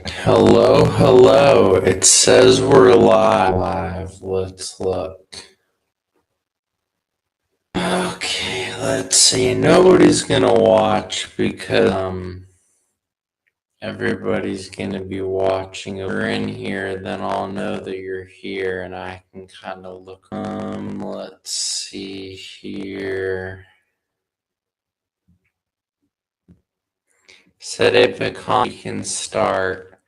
Hello, hello. It says we're live. Let's look. Okay, let's see. Nobody's gonna watch because everybody's gonna be watching. If you're in here, then I'll know that you're here and I can kind of look. Let's see here. Set up a con. We can start.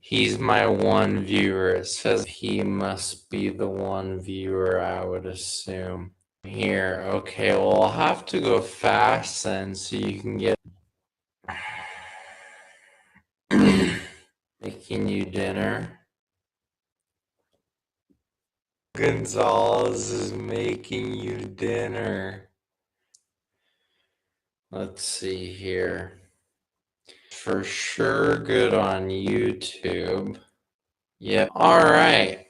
He's my one viewer. It says he must be the one viewer, I would assume. Here, okay, well, I'll have to go fast then so you can get making you dinner. Gonzalez is making you dinner. Let's see here. For sure good on YouTube. Yep, all right.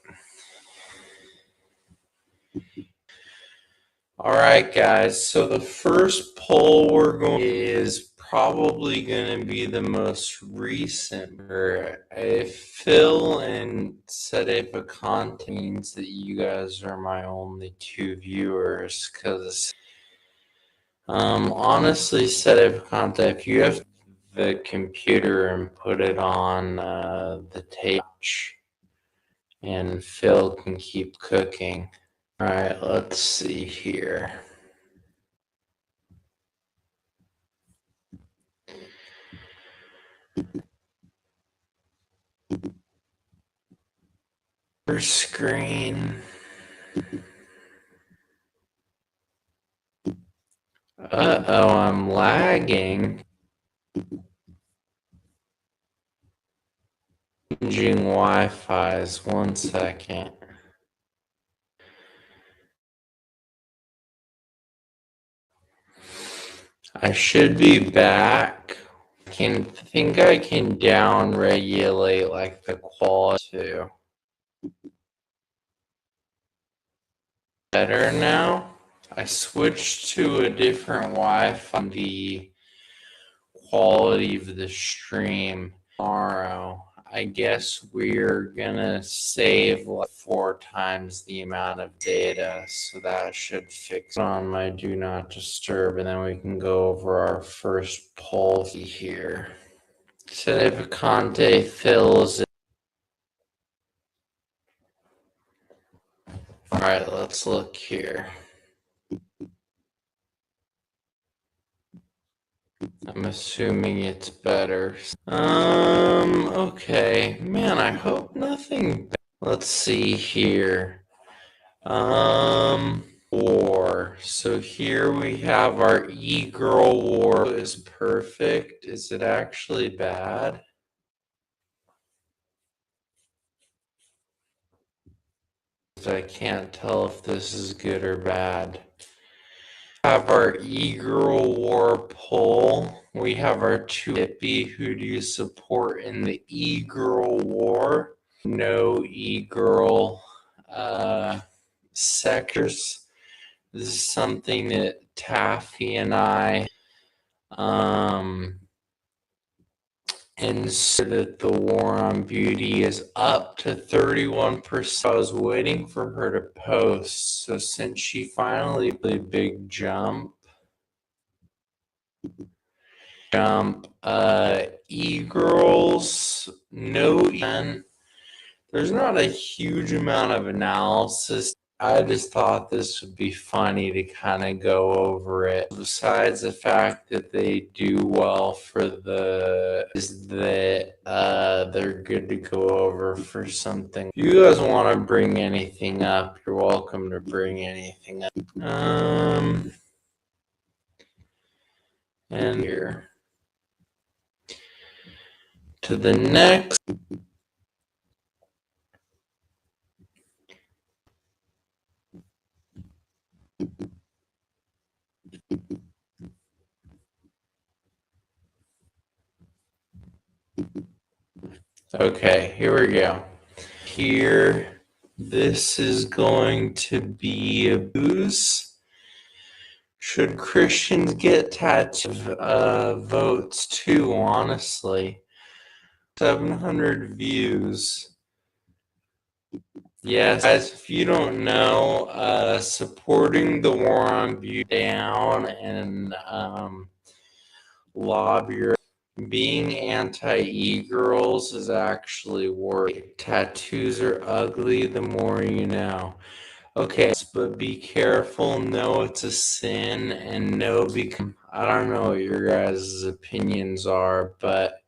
All right, guys. So the first poll we're going is probably going to be the most recent. If Phil and Sedepa content means that you guys are my only two viewers, because honestly, Sedepa content, if you have the computer and put it on the touch, and Phil can keep cooking. All right, let's see here. Screen. Uh-oh, I'm lagging. Changing Wi-Fi's. 1 second. I should be back. I think I can down regulate like the quality too. Better now? I switched to a different Wi-Fi. The quality of the stream tomorrow. I guess we're gonna save like 4 times the amount of data, so that should fix on my do not disturb, and then we can go over our first poll here. So if Conte fills it. All right, let's look here. I'm assuming it's better. Okay. Man, I hope nothing. Let's see here. War. So here we have our e-girl war is perfect. Is it actually bad? I can't tell if this is good or bad. Have our e-girl war poll. We have our two hippie. Who do you support in the e-girl war? No e-girl sectors. This is something that Taffy and I and so that the war on beauty is up to 31%. I was waiting for her to post. So since she finally did a big jump, e-girls, no, there's not a huge amount of analysis. I just thought this would be funny to kind of go over it. Besides the fact that they do well for is that they're good to go over for something. If you guys want to bring anything up, you're welcome to bring anything up. And here to the next. Okay, here we go. Here, this is going to be a booze. Should Christians get tattoo votes too, honestly? 700 views. Yes, guys, if you don't know, supporting the war on beauty down and lobby being anti-e-girls is actually working. Tattoos are ugly, the more you know. Okay, but be careful, know it's a sin, and know I don't know what your guys' opinions are, but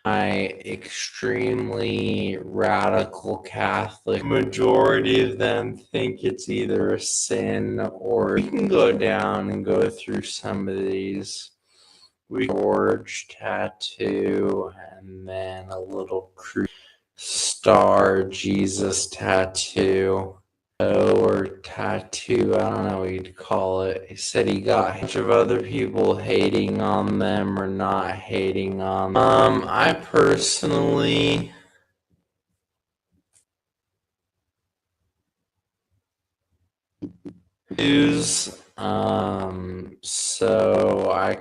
my extremely radical Catholic majority of them think it's either a sin or you can go down and go through some of these. George tattoo and then a little star Jesus tattoo. Or tattoo, I don't know what you'd call it. He said he got a bunch of other people hating on them or not hating on them. I personally use so I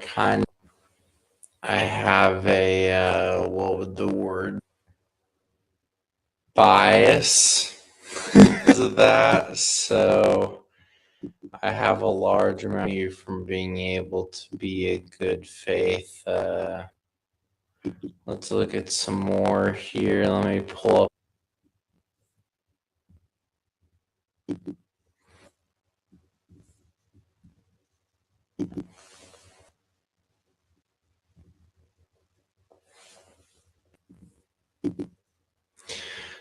have a what would the word bias because of that, so I have a large amount of you from being able to be a good faith. Let's look at some more here. Let me pull up.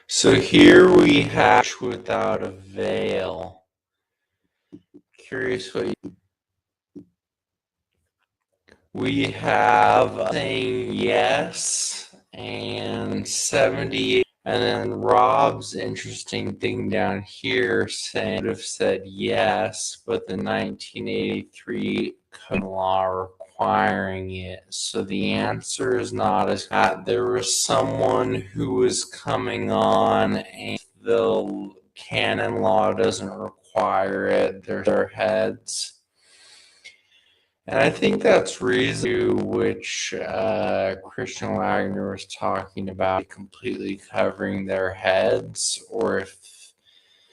So here we have without a veil. Curious what we have saying yes and 78. And then Rob's interesting thing down here saying would have said yes, but the 1983 code law requiring it. So the answer is not as there was someone who was coming on and the canon law doesn't require it. There's their heads. And I think that's reason which Christian Wagner was talking about completely covering their heads or if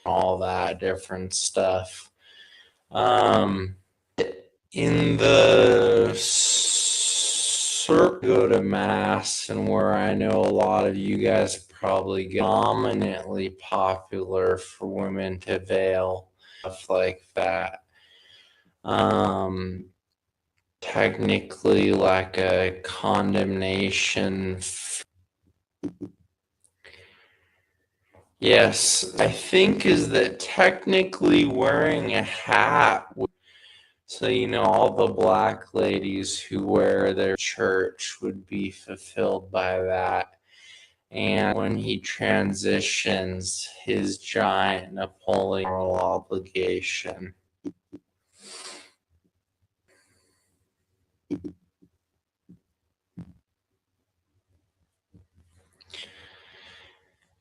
all that different stuff. In the circle go to mass and where I know a lot of you guys probably get dominantly popular for women to veil, stuff like that. Technically like a condemnation. Yes, I think is that technically wearing a hat, so you know all the black ladies who wear their church would be fulfilled by that. And when he transitions his giant Napoleon obligation.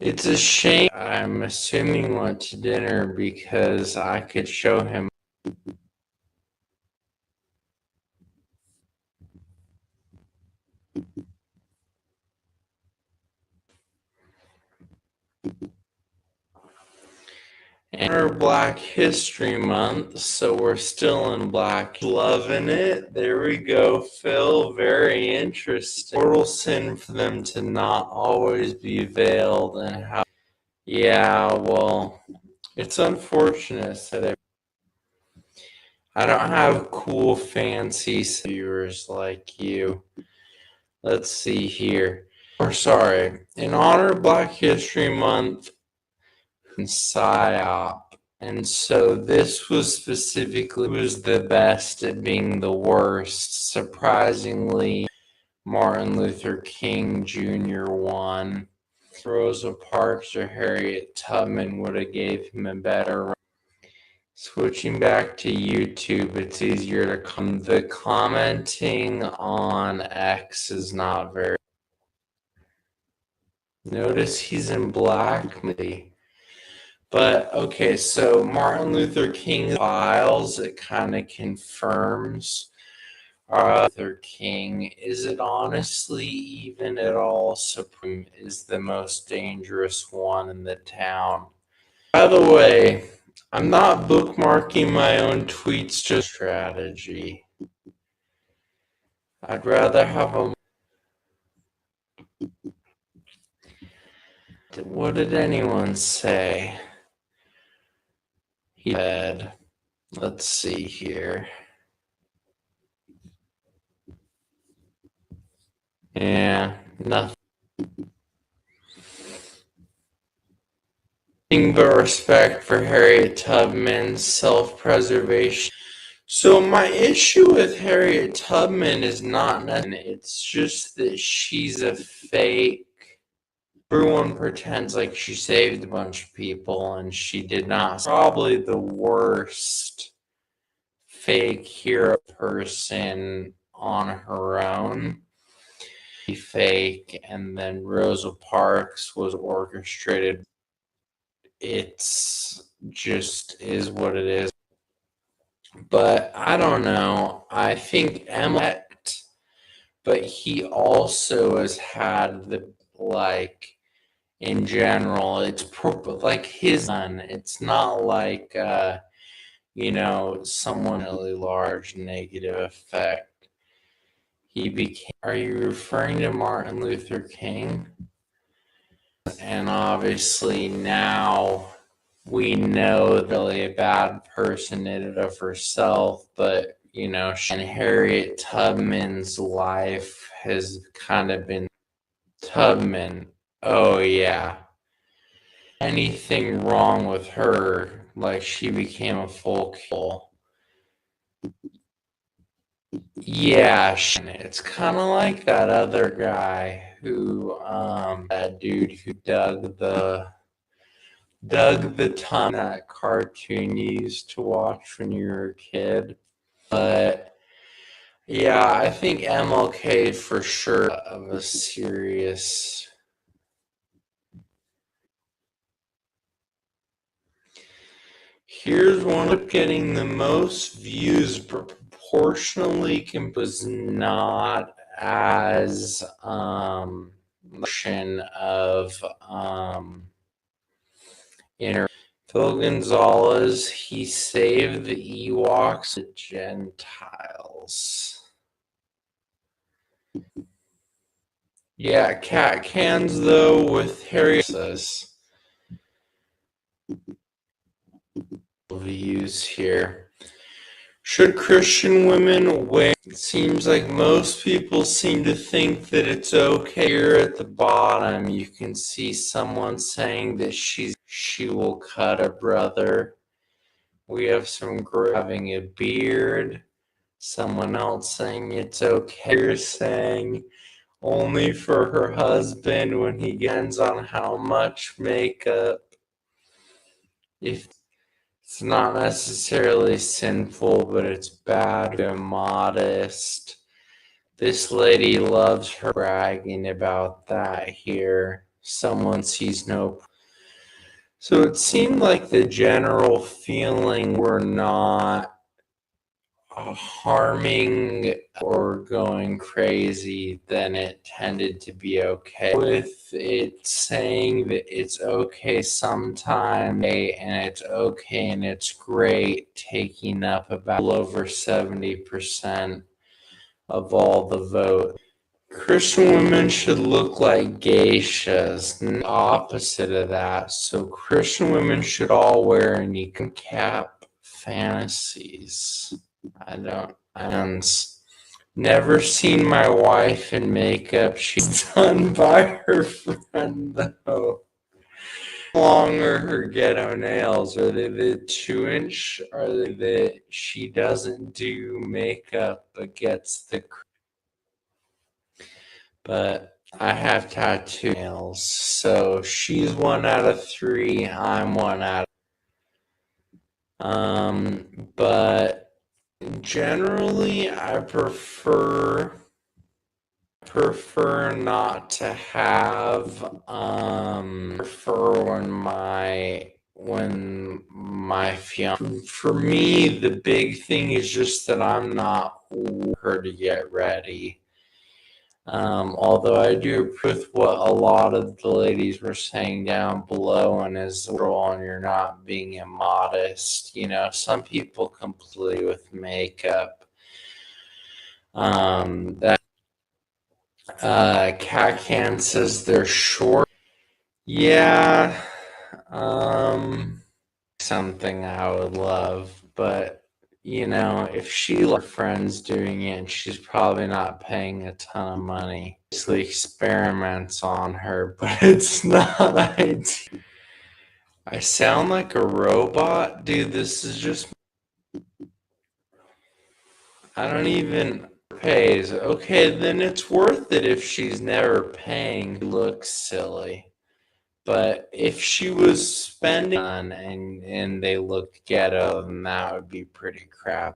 It's a shame. I'm assuming went to dinner because I could show him. And our Black History Month, so we're still in black. Loving it. There we go, Phil. Very interesting. Mortal sin for them to not always be veiled and how. Yeah, well, it's unfortunate that I don't have cool, fancy viewers like you. Let's see here. Or sorry, in honor of Black History Month, PSYOP. And so this was specifically was the best at being the worst. Surprisingly, Martin Luther King Jr. won. Rosa Parks or Harriet Tubman would have gave him a better. Switching back to YouTube, it's easier to come. The commenting on X is not very. Notice he's in black. But okay, so Martin Luther King files, it kind of confirms Luther King, is it honestly even at all supreme, is the most dangerous one in the town. By the way, I'm not bookmarking my own tweets, just strategy. I'd rather have a... What did anyone say? He said, let's see here. Yeah, nothing but respect for Harriet Tubman's self-preservation. So my issue with Harriet Tubman is not nothing. It's just that she's a fake. Everyone pretends like she saved a bunch of people, and she did not. Probably the worst fake hero person on her own. Fake, and then Rosa Parks was orchestrated. It's just is what it is. But I don't know. I think Emmett, but he also has had the, like, in general, it's like his son. It's not like someone really large negative effect. He became. Are you referring to Martin Luther King? And obviously now we know that really a bad person in and of herself, but and Harriet Tubman's life has kind of been Tubman. Oh yeah. Anything wrong with her, like she became a folk hero. Yeah, it's kind of like that other guy who, that dude who dug the ton, that cartoon you used to watch when you were a kid. But yeah, I think MLK for sure of a serious. Here's one of getting the most views, but proportionally was not as of inner. Phil Gonzalez, he saved the Ewoks, the Gentiles. Yeah, cat cans though with Harry says. Views here. Should Christian women wear? It seems like most people seem to think that it's okay. Here at the bottom, you can see someone saying that she will cut a brother. We have some having a beard. Someone else saying it's okay. You're saying only for her husband when he gets on how much makeup. If it's not necessarily sinful, but it's bad and modest. This lady loves her bragging about that here. Someone sees no. So it seemed like the general feeling were not harming or going crazy, then it tended to be okay. With it saying that it's okay sometime and it's okay and it's great, taking up about over 70% of all the vote. Christian women should look like geishas, the opposite of that. So Christian women should all wear a nikon cap. Fantasies. I've never seen my wife in makeup. She's done by her friend, though. How long are her ghetto nails? Are they the 2-inch? Are they that she doesn't do makeup but gets the... But I have tattoo nails, so she's 1 out of 3. I'm 1 out of... But generally, I prefer not to have prefer when my fiance, for me, the big thing is just that I'm not her to get ready. Although I do agree with what a lot of the ladies were saying down below, and as a rule, and you're not being immodest. Some people completely with makeup. That Cat Can says they're short. Yeah, something I would love, but if she her friends doing it and she's probably not paying a ton of money, basically experiments on her, but it's not ideal. I sound like a robot? Dude, this is just, I don't even pays. Okay, then it's worth it if she's never paying. She looks silly. But if she was spending on and they looked ghetto, then that would be pretty crap.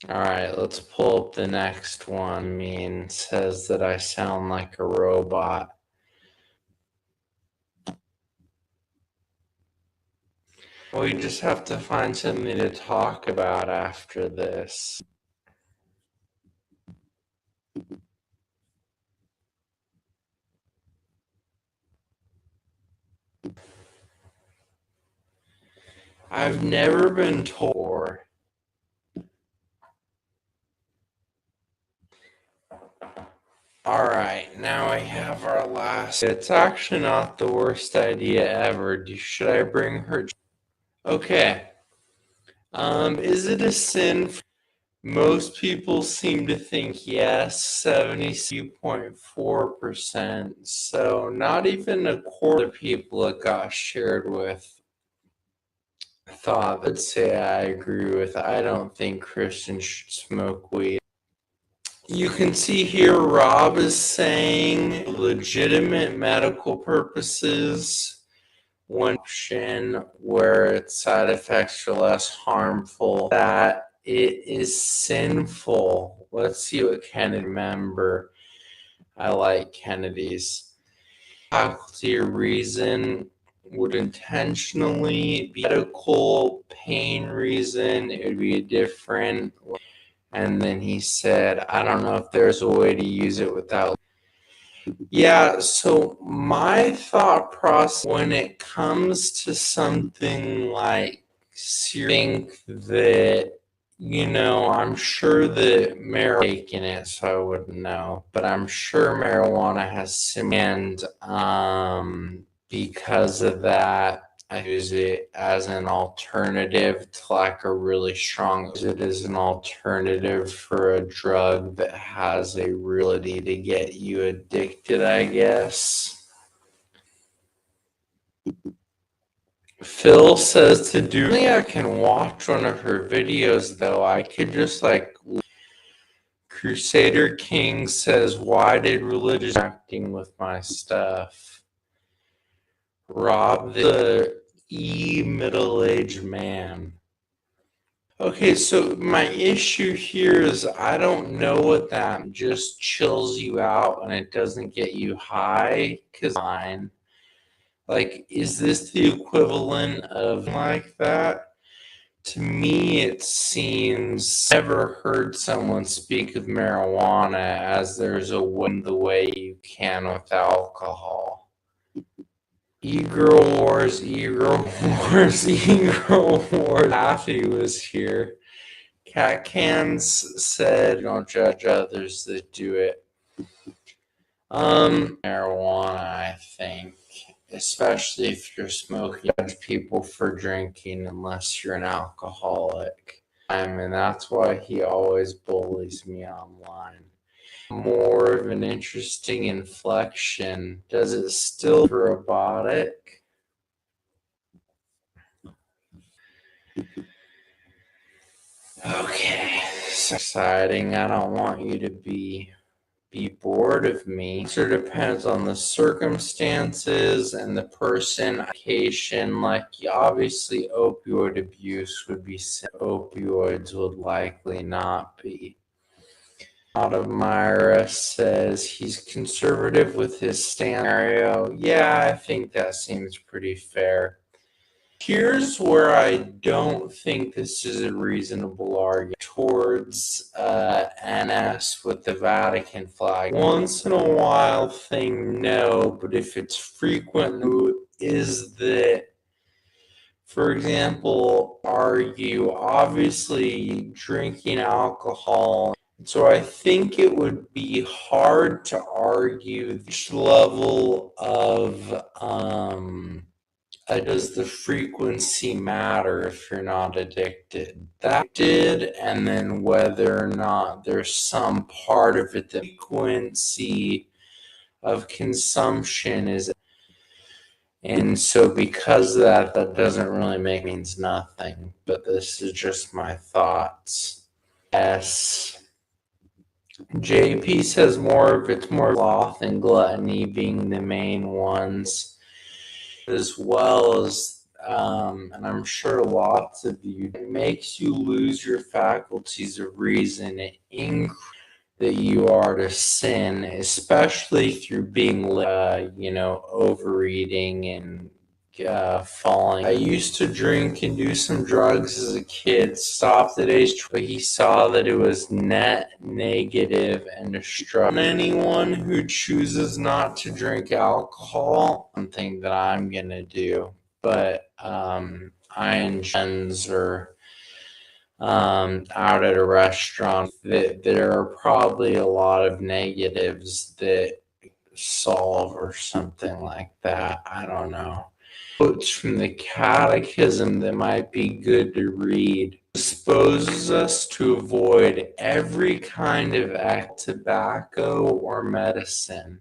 All right, let's pull up the next one. Says that I sound like a robot. We just have to find something to talk about after this. I've never been told. All right, now I have our last. It's actually not the worst idea ever. Should I bring her? Okay. Is it a sin? Most people seem to think yes, 72.4%. So not even a quarter of people it got shared with thought. Let's say I agree with. I don't think Christians should smoke weed. You can see here Rob is saying legitimate medical purposes. One option where its side effects are less harmful, that it is sinful. Let's see what Kennedy remember. I like Kennedy's. Faculty or reason would intentionally be medical pain reason. It would be a different. And then he said, I don't know if there's a way to use it without. Yeah, so my thought process when it comes to something like think that, I'm sure that marijuana in it, so I wouldn't know, but I'm sure marijuana has some, and because of that, I use it as an alternative to like a really strong, use it as an alternative for a drug that has a ability to get you addicted, I guess. Phil says to do, I can watch one of her videos though. I could just like, Crusader King says, why did religious acting with my stuff? Rob the middle-aged man. Okay, so my issue here is I don't know what that just chills you out and it doesn't get you high, because fine. Like, is this the equivalent of like that? To me, it seems never heard someone speak of marijuana as there's a way the way you can with alcohol. E-Girl Wars, E-Girl Wars, E-Girl Wars. Happy was here. Cat Cans said, don't judge others that do it. Marijuana, I think. Especially if you're smoking, judge people for drinking unless you're an alcoholic. And that's why he always bullies me online. More of an interesting inflection. Does it still robotic? Okay, so exciting. I don't want you to be bored of me. It depends on the circumstances and the person. Like obviously opioid abuse would be, opioids would likely not be. Out of Myra says he's conservative with his scenario. Yeah, I think that seems pretty fair. Here's where I don't think this is a reasonable argument towards NS with the Vatican flag. Once in a while thing, no, but if it's frequent, is that, for example, argue obviously drinking alcohol. So I think it would be hard to argue which level of does the frequency matter if you're not addicted? That did, and then whether or not there's some part of it, the frequency of consumption is. And so because of that, that doesn't really means nothing. But this is just my thoughts. Yes. JP says it's more sloth and gluttony being the main ones, as well as, and I'm sure lots of you, it makes you lose your faculties of reason. It increases that you are to sin, especially through being, overeating and falling. I used to drink and do some drugs as a kid, stopped at age 20, but he saw that it was net negative and destructive. Anyone who chooses not to drink alcohol, something that I'm going to do, but I and Jens or out at a restaurant, that there are probably a lot of negatives that solve or something like that. I don't know. Quotes from the Catechism that might be good to read disposes us to avoid every kind of tobacco or medicine.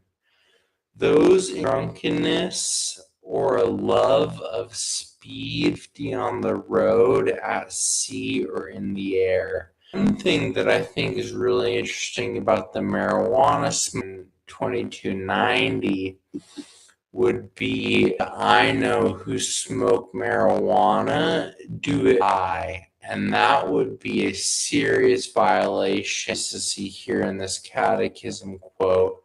Those in drunkenness or a love of speed on the road, at sea, or in the air. One thing that I think is really interesting about the marijuana 2290 would be, I know who smoke marijuana do it and that would be a serious violation. To see here in this catechism quote,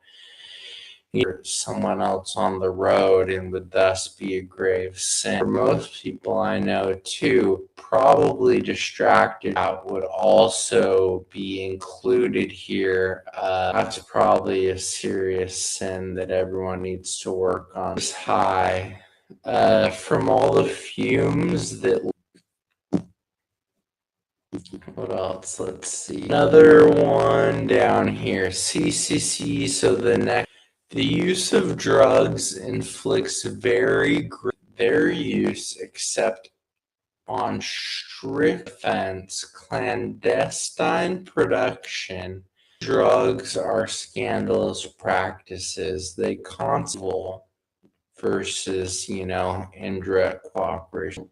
someone else on the road and would thus be a grave sin. For most people I know too, probably distracted out would also be included here. That's probably a serious sin that everyone needs to work on. It's high from all the fumes that. What else? Let's see. Another one down here. CCC. So the use of drugs inflicts their use except on strict offense, clandestine production. Drugs are scandalous practices. They constable versus, indirect cooperation.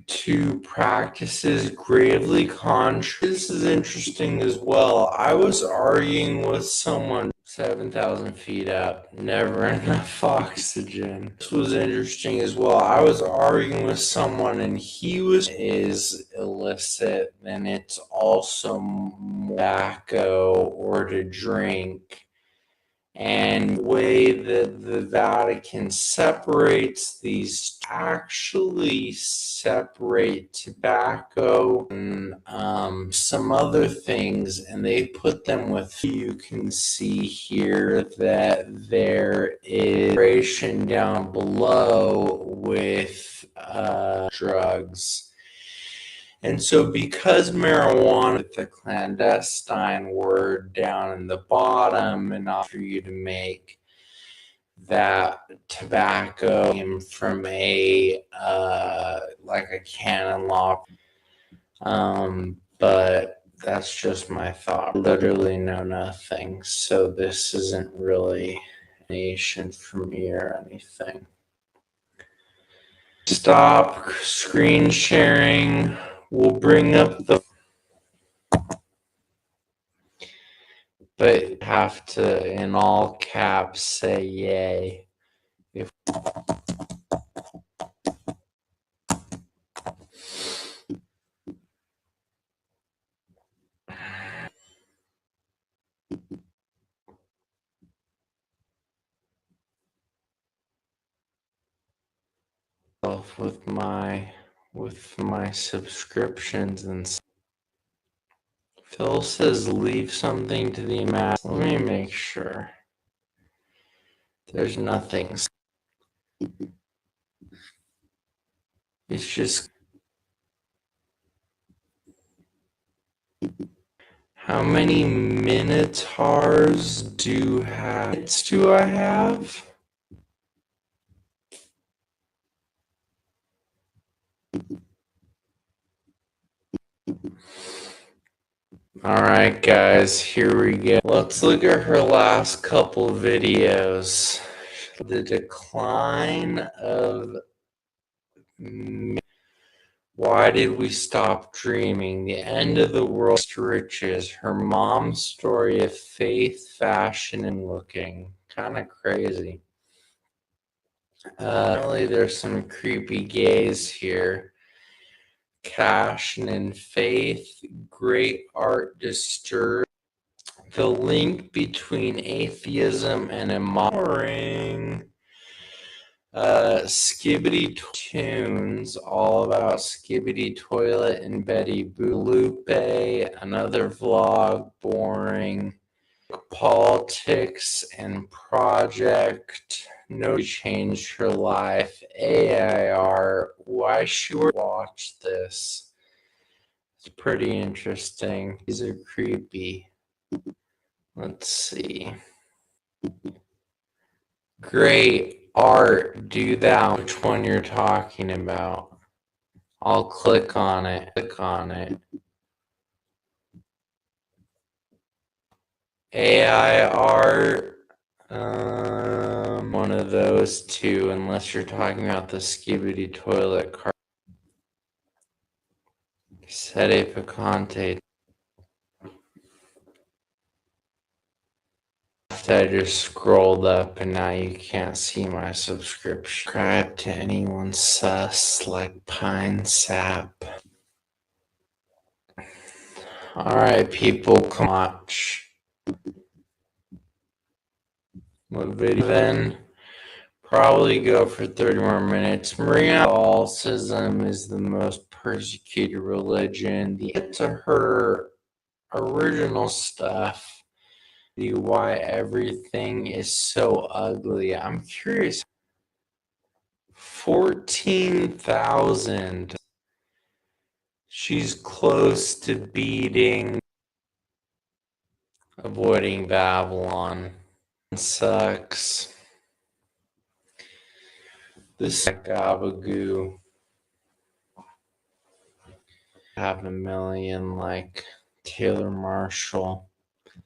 Two practices gravely contrary. This is interesting as well. I was arguing with someone 7,000 feet up, never enough oxygen. This was interesting as well. I was arguing with someone and is illicit, then it's also tobacco or to drink. And the way that the Vatican separates these, actually separate tobacco and some other things, and they put them with, you can see here that there is separation down below with drugs. And so because marijuana, with the clandestine word down in the bottom, and not for you to make that tobacco from a like a canon law, but that's just my thought. Literally know nothing, so this isn't really a nation for me or anything. Stop screen sharing. We'll bring up the, but have to, in all caps, say yay. If with my subscriptions and stuff. Phil says leave something to the imagination. Let me make sure. There's nothing. It's just how many minotaurs do I have? All right, guys, here we go. Let's look at her last couple videos. The decline of why did we stop dreaming? The end of the world to riches. Her mom's story of faith, fashion, and looking. Kind of crazy. Apparently, there's some creepy gays here. Cash and faith, great art disturbed. The link between atheism and immorality. Skibbity Tunes, all about Skibbity Toilet and Betty Boop. Another vlog, boring. Politics and project. No, changed her life. AIR, why should we watch this? It's pretty interesting. These are creepy. Let's see. Great art, do that. Which one you're talking about? I'll click on it. AI art. One of those two, unless you're talking about the Skibbity Toilet card. Sede Picante. I just scrolled up and now you can't see my subscription. Subscribe to anyone sus like Pine Sap. Alright, people, come watch. What video then? Probably go for 30 more minutes. Maria Catholicism is the most persecuted religion. Get to her original stuff. Why everything is so ugly. I'm curious. 14,000. She's close to beating Avoiding Babylon. Sucks. This Gabagoo. Have a million like Taylor Marshall.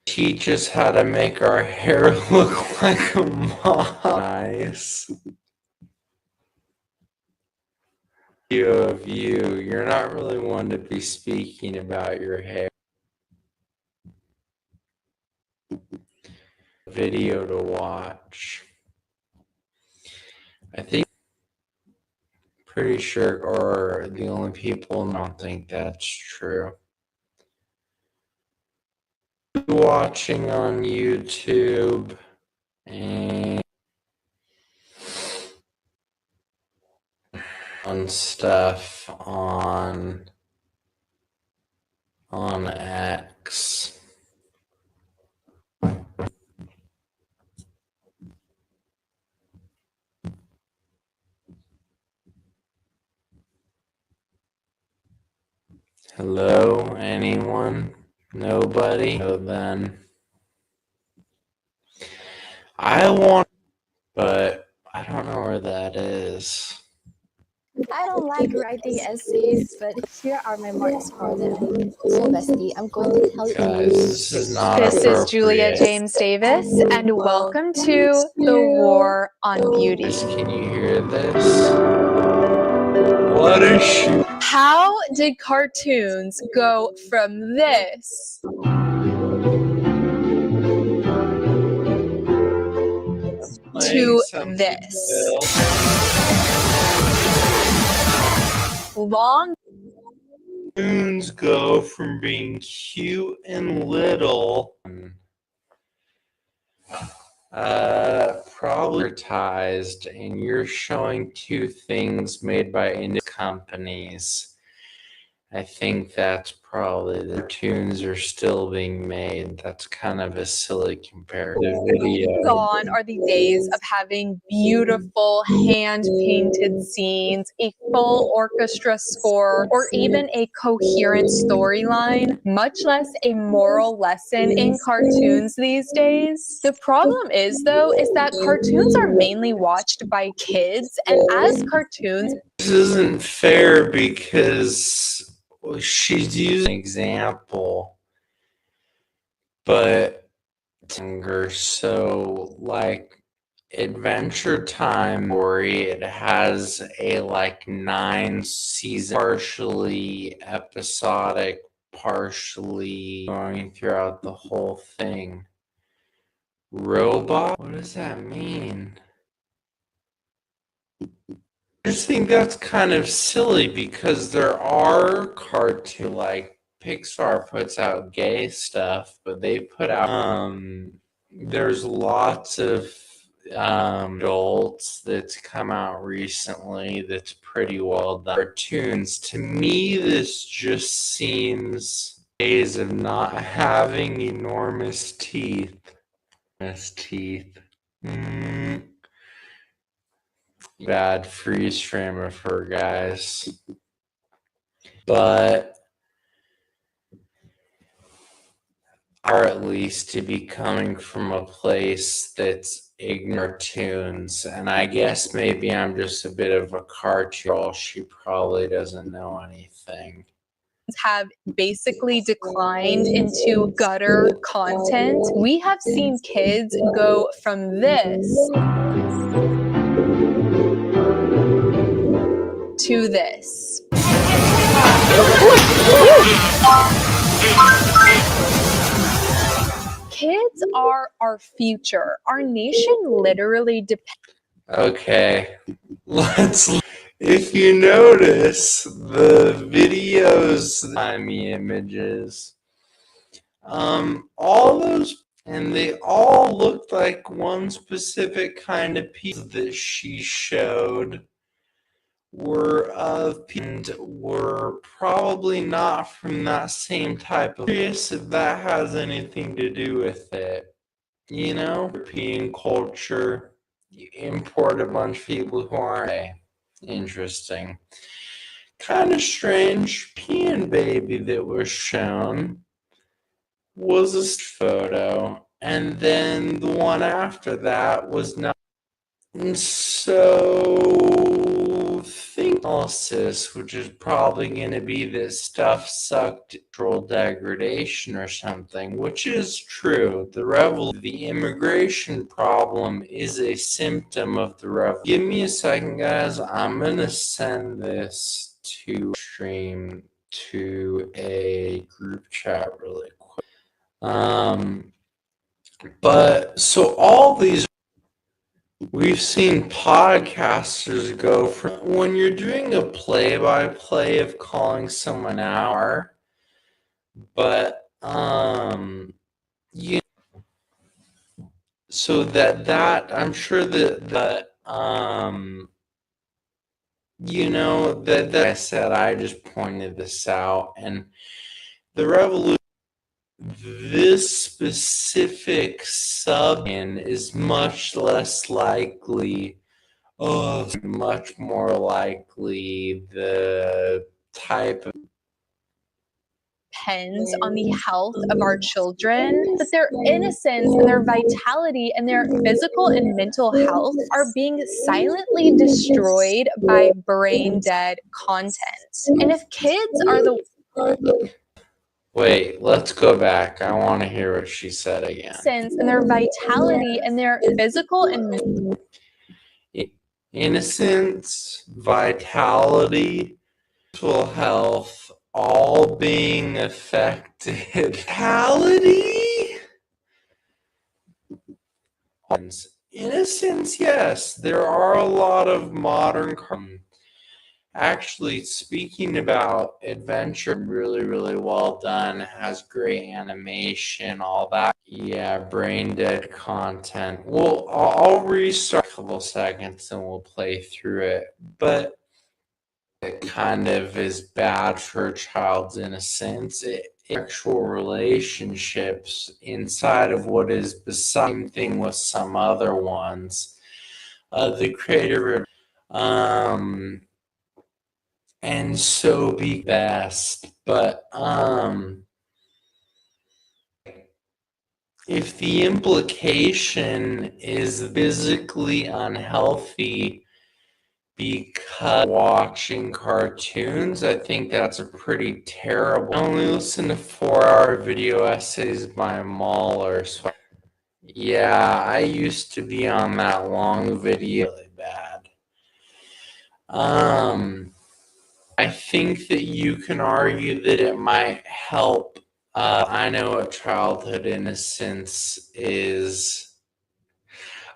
Teach us how to make our hair look like a mom. Nice. Of you. You're not really one to be speaking about your hair. Video to watch. I think pretty sure, or the only people don't think that's true. Watching on YouTube and on stuff on X. Hello, anyone? Nobody? So then I want, but I don't know where that is. I don't like writing essays, but here are my marks for them. So, bestie, I'm going to tell you. Guys, this is not This is Julia James Davis, and welcome to The War on Beauty. Can you hear this? What a shoot. How did cartoons go from this to this? Long Cartoons go from being cute and little. Probably probably advertised, and you're showing two things made by indie companies. I think that's probably the cartoons are still being made. That's kind of a silly comparative video. Gone are the days of having beautiful hand-painted scenes, a full orchestra score, or even a coherent storyline, much less a moral lesson in cartoons these days. The problem is, though, is that cartoons are mainly watched by kids, and as cartoons, this isn't fair because she's using an example, but so like Adventure Time story, it has a like 9-season, partially episodic, partially going throughout the whole thing. Robot? What does that mean? I just think that's kind of silly because there are cartoons like Pixar puts out gay stuff, but they put out there's lots of adults that's come out recently that's pretty well done. Cartoons, to me, this just seems days of not having enormous teeth. Bad freeze frame of her, guys. But are at least to be coming from a place that's cartoons, and I guess maybe I'm just a bit of a cartoon girl. She probably doesn't know anything. have basically declined into gutter content. We have seen kids go from this to this. Kids are our future. Our nation literally depends. Okay, if you notice the videos, timey images, all those, and they all looked like one specific kind of piece that she showed were of and were probably not from that same type of. Curious if that has anything to do with it. You know, European culture, you import a bunch of people who aren't. Interesting. Kind of strange. Peon baby that was shown was a photo, and then the one after that was not. And so, think analysis, which is probably going to be that stuff sucked cultural degradation or something, which is true. The immigration problem is a symptom of the revolution. Give me a second, guys. I'm going to send this to stream to a group chat really quick. But so all these. We've seen podcasters go from when you're doing a play-by-play of calling someone out, but you so that I'm sure that you know that I said I just pointed this out, and the revolution. This specific sub-in is much less likely, much more likely the type of Depends on the health of our children, but their innocence and their vitality and their physical and mental health are being silently destroyed by brain dead content. And if kids are the Wait, let's go back. I want to hear what she said again. sense and their vitality and their physical and Innocence, vitality, mental health, all being affected. Vitality? Innocence, yes. There are a lot of modern. Actually, speaking about adventure, really, really well done. Has great animation, all that. Yeah, brain dead content. Well, I'll restart a couple seconds and we'll play through it. But it kind of is bad for a child's innocence. Sexual relationships inside of what is the same thing with some other ones. The creator, and so be best. But if the implication is physically unhealthy because watching cartoons, I think that's a pretty terrible. I only listen to 4-hour video essays by Mahler. So yeah, I used to be on that long video really bad. I think that you can argue that it might help. I know what childhood innocence is.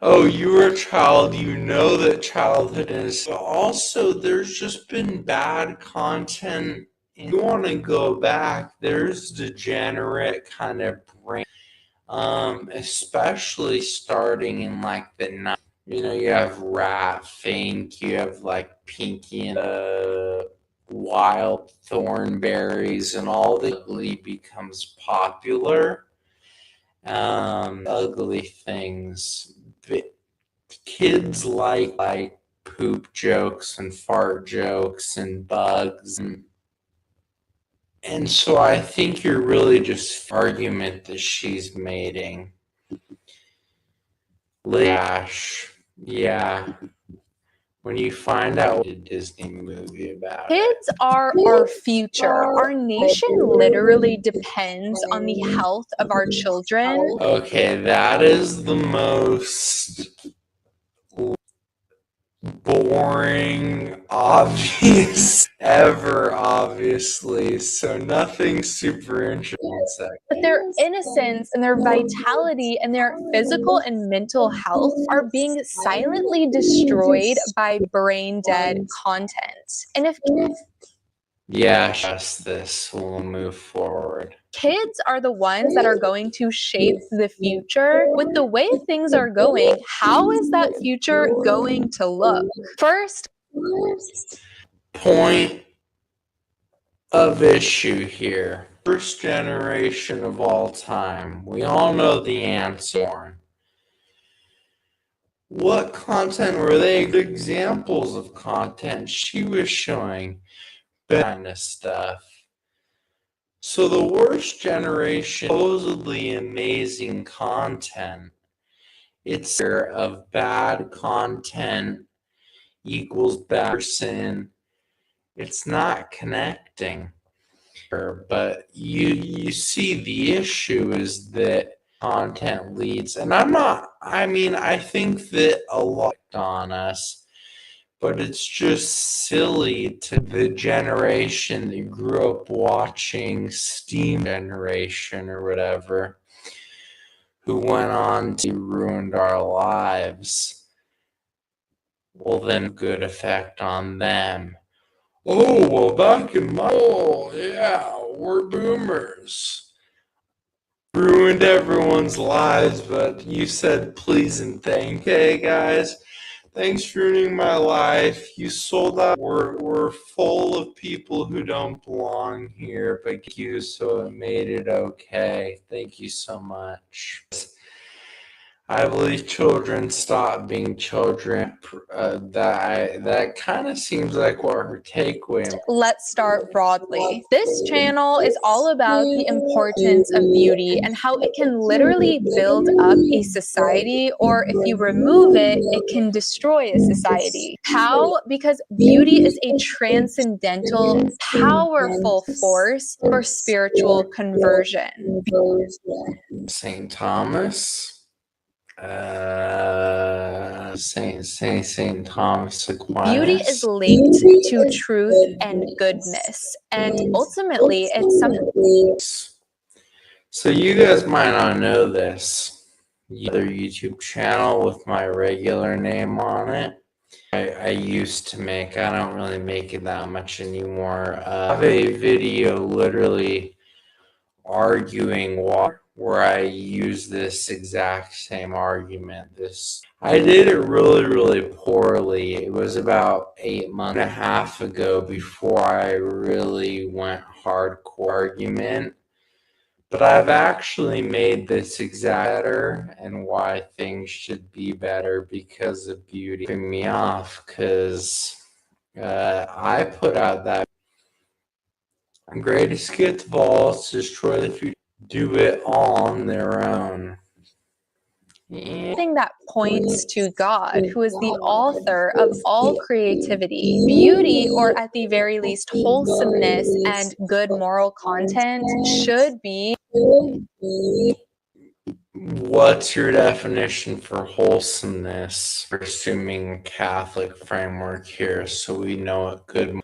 Oh, you were a child, you know that childhood is. But also, there's just been bad content. And you want to go back, there's degenerate kind of brain, especially starting in like the 90s. You know, you have Rat Fink, you have like Pinky and Wild Thornberries, and all the ugly becomes popular. Ugly things. Kids like poop jokes and fart jokes and bugs. And so I think you're really just argument that she's mating. Lash. Yeah. When you find out what a Disney movie about Kids are our future. Our nation literally depends on the health of our children. Okay, that is the most boring, obvious ever, obviously. So nothing super interesting. But their innocence and their vitality and their physical and mental health are being silently destroyed by brain dead content. And if Yeah, just this. We'll move forward. kids are the ones that are going to shape the future, with the way things are going, how is that future going to look? First, Point of issue here. First generation of all time. We all know the answer. What content were they? Good examples of content she was showing. Kind of stuff. So the worst generation, supposedly amazing content. It's of bad content equals bad person. It's not connecting. But you see the issue is that content leads, and I think that a lot on us, but it's just silly to the generation that grew up watching Steam Generation or whatever, who went on to ruined our lives. Well, then good effect on them. Oh, well, back in my, oh, yeah, we're boomers. Ruined everyone's lives, but you said please and thank. Hey, guys, thanks for ruining my life. You sold out. We're full of people who don't belong here, but thank you, so it made it okay. Thank you so much. I believe children stop being children. That kind of seems like what her takeaway. let's start broadly. This channel is all about the importance of beauty and how it can literally build up a society, or if you remove it, it can destroy a society. How? Because beauty is a transcendental, powerful force for spiritual conversion. St. Thomas. Saint Thomas Aquinas. Beauty is linked to truth and goodness, and ultimately it's something. So you guys might not know this. Other YouTube channel with my regular name on it. I used to make. I don't really make it that much anymore. I have a video literally arguing water. where I use this exact same argument. I did it really, really poorly. It was about 8.5 months ago before I really went hardcore argument. But I've actually made this exact better and why things should be better because of beauty. Putting me off because I put out that greatest gift of all is to destroy the future. Do it on their own. Something that points to God, who is the author of all creativity. Beauty, or at the very least, wholesomeness and good moral content should be. What's your definition for wholesomeness? We're assuming Catholic framework here, so we know what good.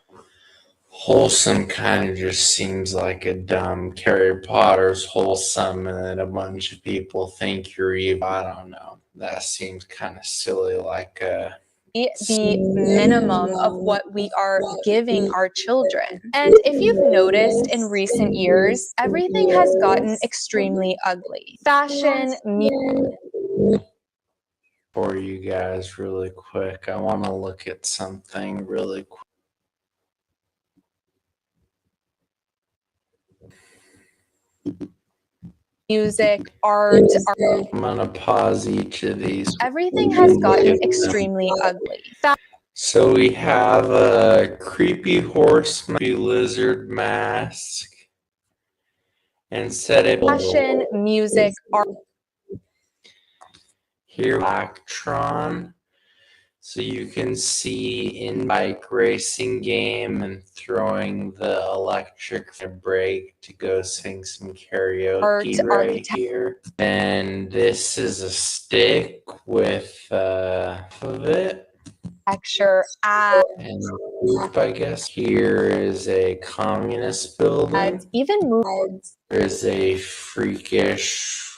Wholesome kind of just seems like a dumb Harry Potter's wholesome, and then a bunch of people think you're evil. I don't know. That seems kind of silly, like the minimum of what we are giving our children. And if you've noticed in recent years, everything has gotten extremely ugly. Fashion, for you guys really quick. I want to look at something really quick. music, art. I'm going to pause each of these. Everything has gotten extremely ugly. So we have a creepy horse lizard mask and set it. Fashion, music, art. Here, Electron. So you can see in bike racing game and throwing the electric brake to go sing some karaoke right here. And this is a stick with of it. Texture, And I guess here is a communist building. Even There's a freakish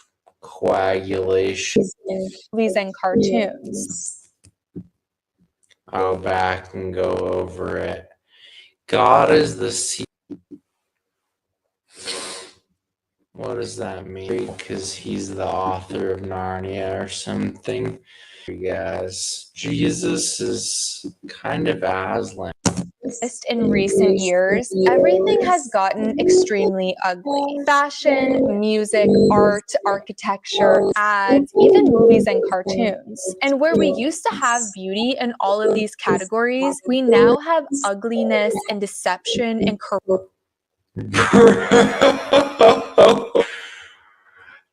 coagulation. movies and cartoons. I'll back and go over it. God is the sea. What does that mean? Because he's the author of Narnia or something. You guys, Jesus is kind of Aslan. In recent years, everything has gotten extremely ugly. Fashion, music, art, architecture, ads, even movies and cartoons. And where we used to have beauty in all of these categories, we now have ugliness and deception and corruption.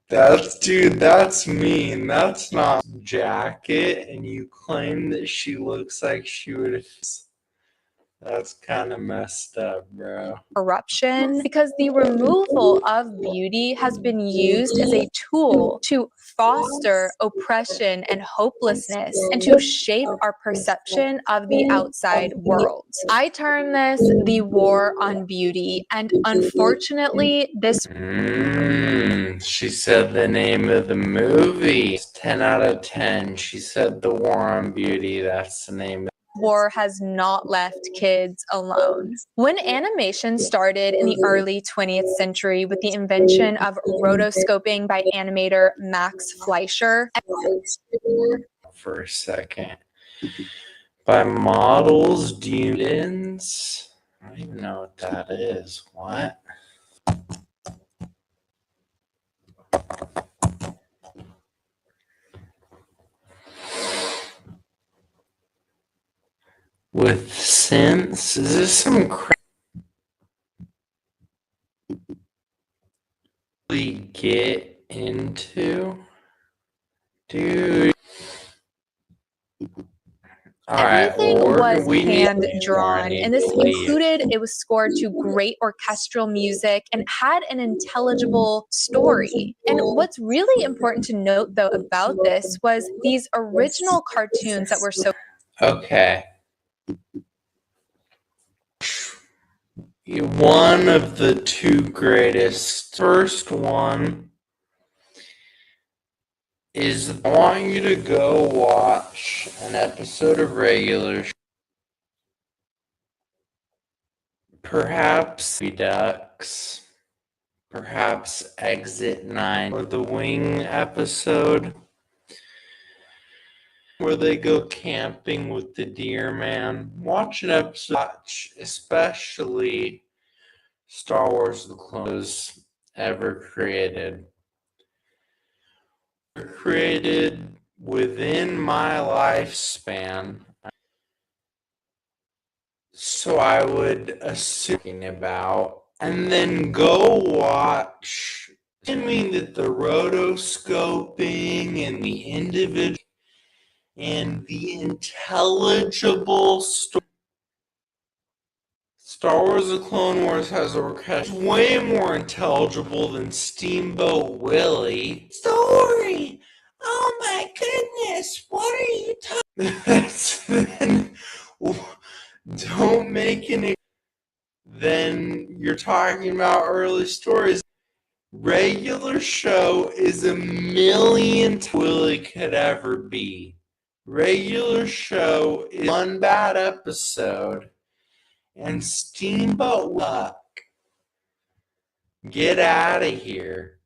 That's mean. That's not jacket, and you claim that she looks like she would. That's kind of messed up, bro. Corruption, because the removal of beauty has been used as a tool to foster oppression and hopelessness and to shape our perception of the outside world. I term this the war on beauty, and unfortunately, this she said the name of the movie. 10 out of 10. She said The War on Beauty. That's the name. War has not left kids alone. When animation started in the early 20th century with the invention of rotoscoping by animator Max Fleischer. For a second. By models, students. I don't even know what that is. What? With sense? Is this some crap we get into? Dude. Everything was hand-drawn, and this included, it was scored to great orchestral music and had an intelligible story. And what's really important to note, though, about this was these original cartoons that were so... Okay. One of the two greatest. First one is I want you to go watch an episode of regular. Perhaps Ducks. perhaps Exit 9 or the Wing episode where they go camping with the deer man. Watch an episode, especially Star Wars The Clones ever created. Created within my lifespan. So I would assume about, and then go watch. I mean that the rotoscoping and the individual and the intelligible story. Star Wars: The Clone Wars has a orchestra way more intelligible than Steamboat Willie. Story! Oh my goodness, what are you talking? That's then. Don't make an. Then you're talking about early stories. Regular show is a million Willie could ever be. Regular show is one bad episode, and Steamboat Luck. Get out of here.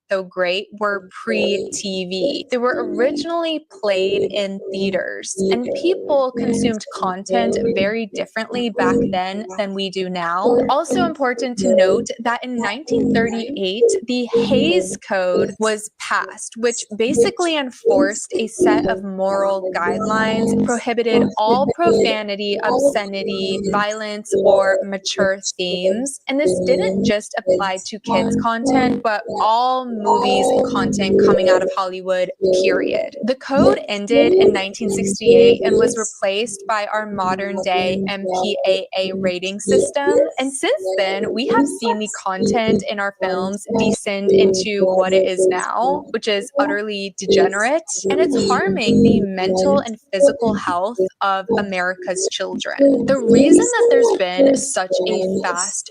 So great were pre-TV. They were originally played in theaters, and people consumed content very differently back then than we do now. Also important to note that in 1938, the Hays Code was passed, which basically enforced a set of moral guidelines, prohibited all profanity, obscenity, violence, or mature themes. And this didn't just apply to kids' content, but all movies and content coming out of Hollywood, period. The code ended in 1968 and was replaced by our modern day MPAA rating system. And since then, we have seen the content in our films descend into what it is now, which is utterly degenerate, and it's harming the mental and physical health of America's children. The reason that there's been such a fast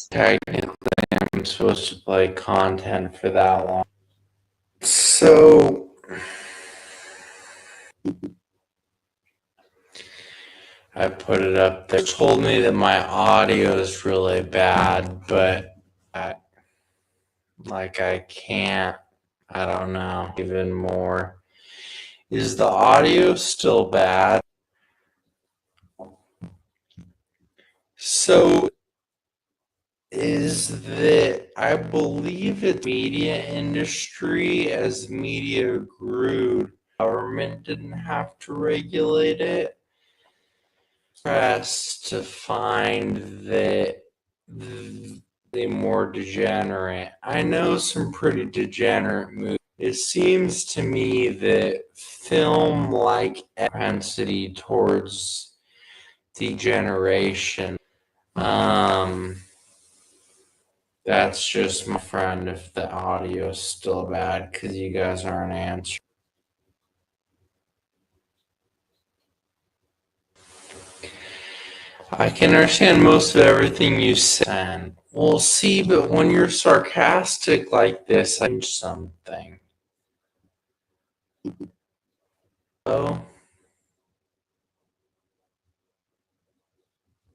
Technically, I'm supposed to play content for that long. So, I put it up there. It told me that my audio is really bad, but I can't, I don't know, even more. Is the audio still bad? So, is that I believe it's media industry, as media grew, government didn't have to regulate it. Pressed to find that they more degenerate. I know some pretty degenerate movies. It seems to me that film like propensity towards degeneration. That's just my friend if the audio is still bad because you guys aren't answering. I can understand most of everything you said. Well, see, but when you're sarcastic like this, I change something. Oh.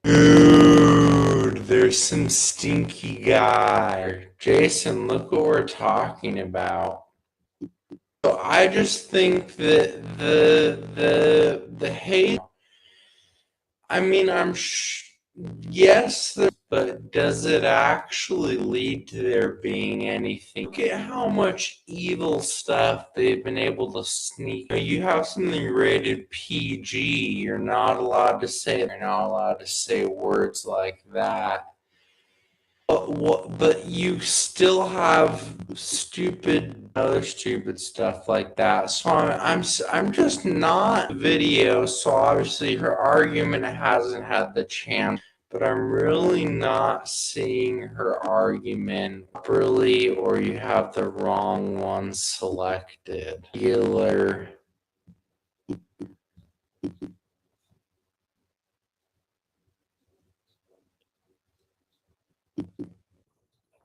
Dude, there's some stinky guy. Jason, look what we're talking about. So I just think that the hate. I mean, yes, but does it actually lead to there being anything? Look at how much evil stuff they've been able to sneak. You have something rated PG, you're not allowed to say. You're not allowed to say words like that. But you still have other stupid stuff like that. So I'm just not video. So obviously her argument hasn't had the chance. But I'm really not seeing her argument properly, or you have the wrong one selected. Healer.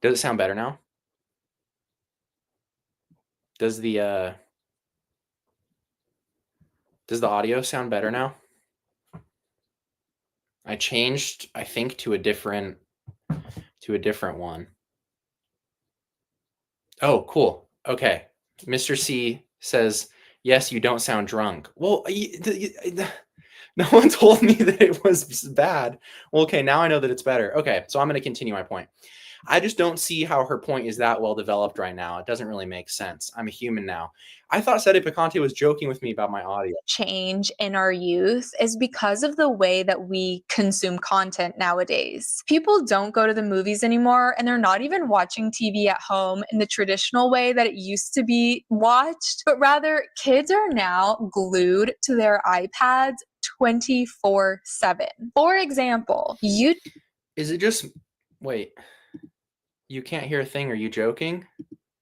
Does it sound better now? Does the audio sound better now? I changed, I think, to a different to a different one. Oh, cool. Okay. Mr. C says, yes, you don't sound drunk. Well, no one told me that it was bad. Well, okay, now I know that it's better. Okay, so I'm going to continue my point. I just don't see how her point is that well developed right now. It doesn't really make sense. I'm a human now. I thought Sede Picante was joking with me about my audio. Change in our youth is because of the way that we consume content nowadays. People don't go to the movies anymore, and they're not even watching TV at home in the traditional way that it used to be watched, but rather kids are now glued to their iPads 24/7. For example, Is it just, wait, you can't hear a thing? Are you joking?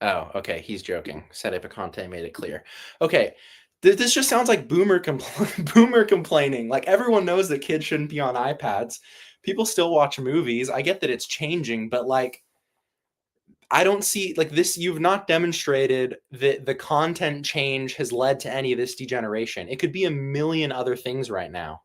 Oh, okay, he's joking. Sede Picante made it clear. Okay, this just sounds like boomer complaining. Like, everyone knows that kids shouldn't be on iPads. People still watch movies. I get that it's changing, but like, I don't see like this. You've not demonstrated that the content change has led to any of this degeneration. It could be a million other things right now.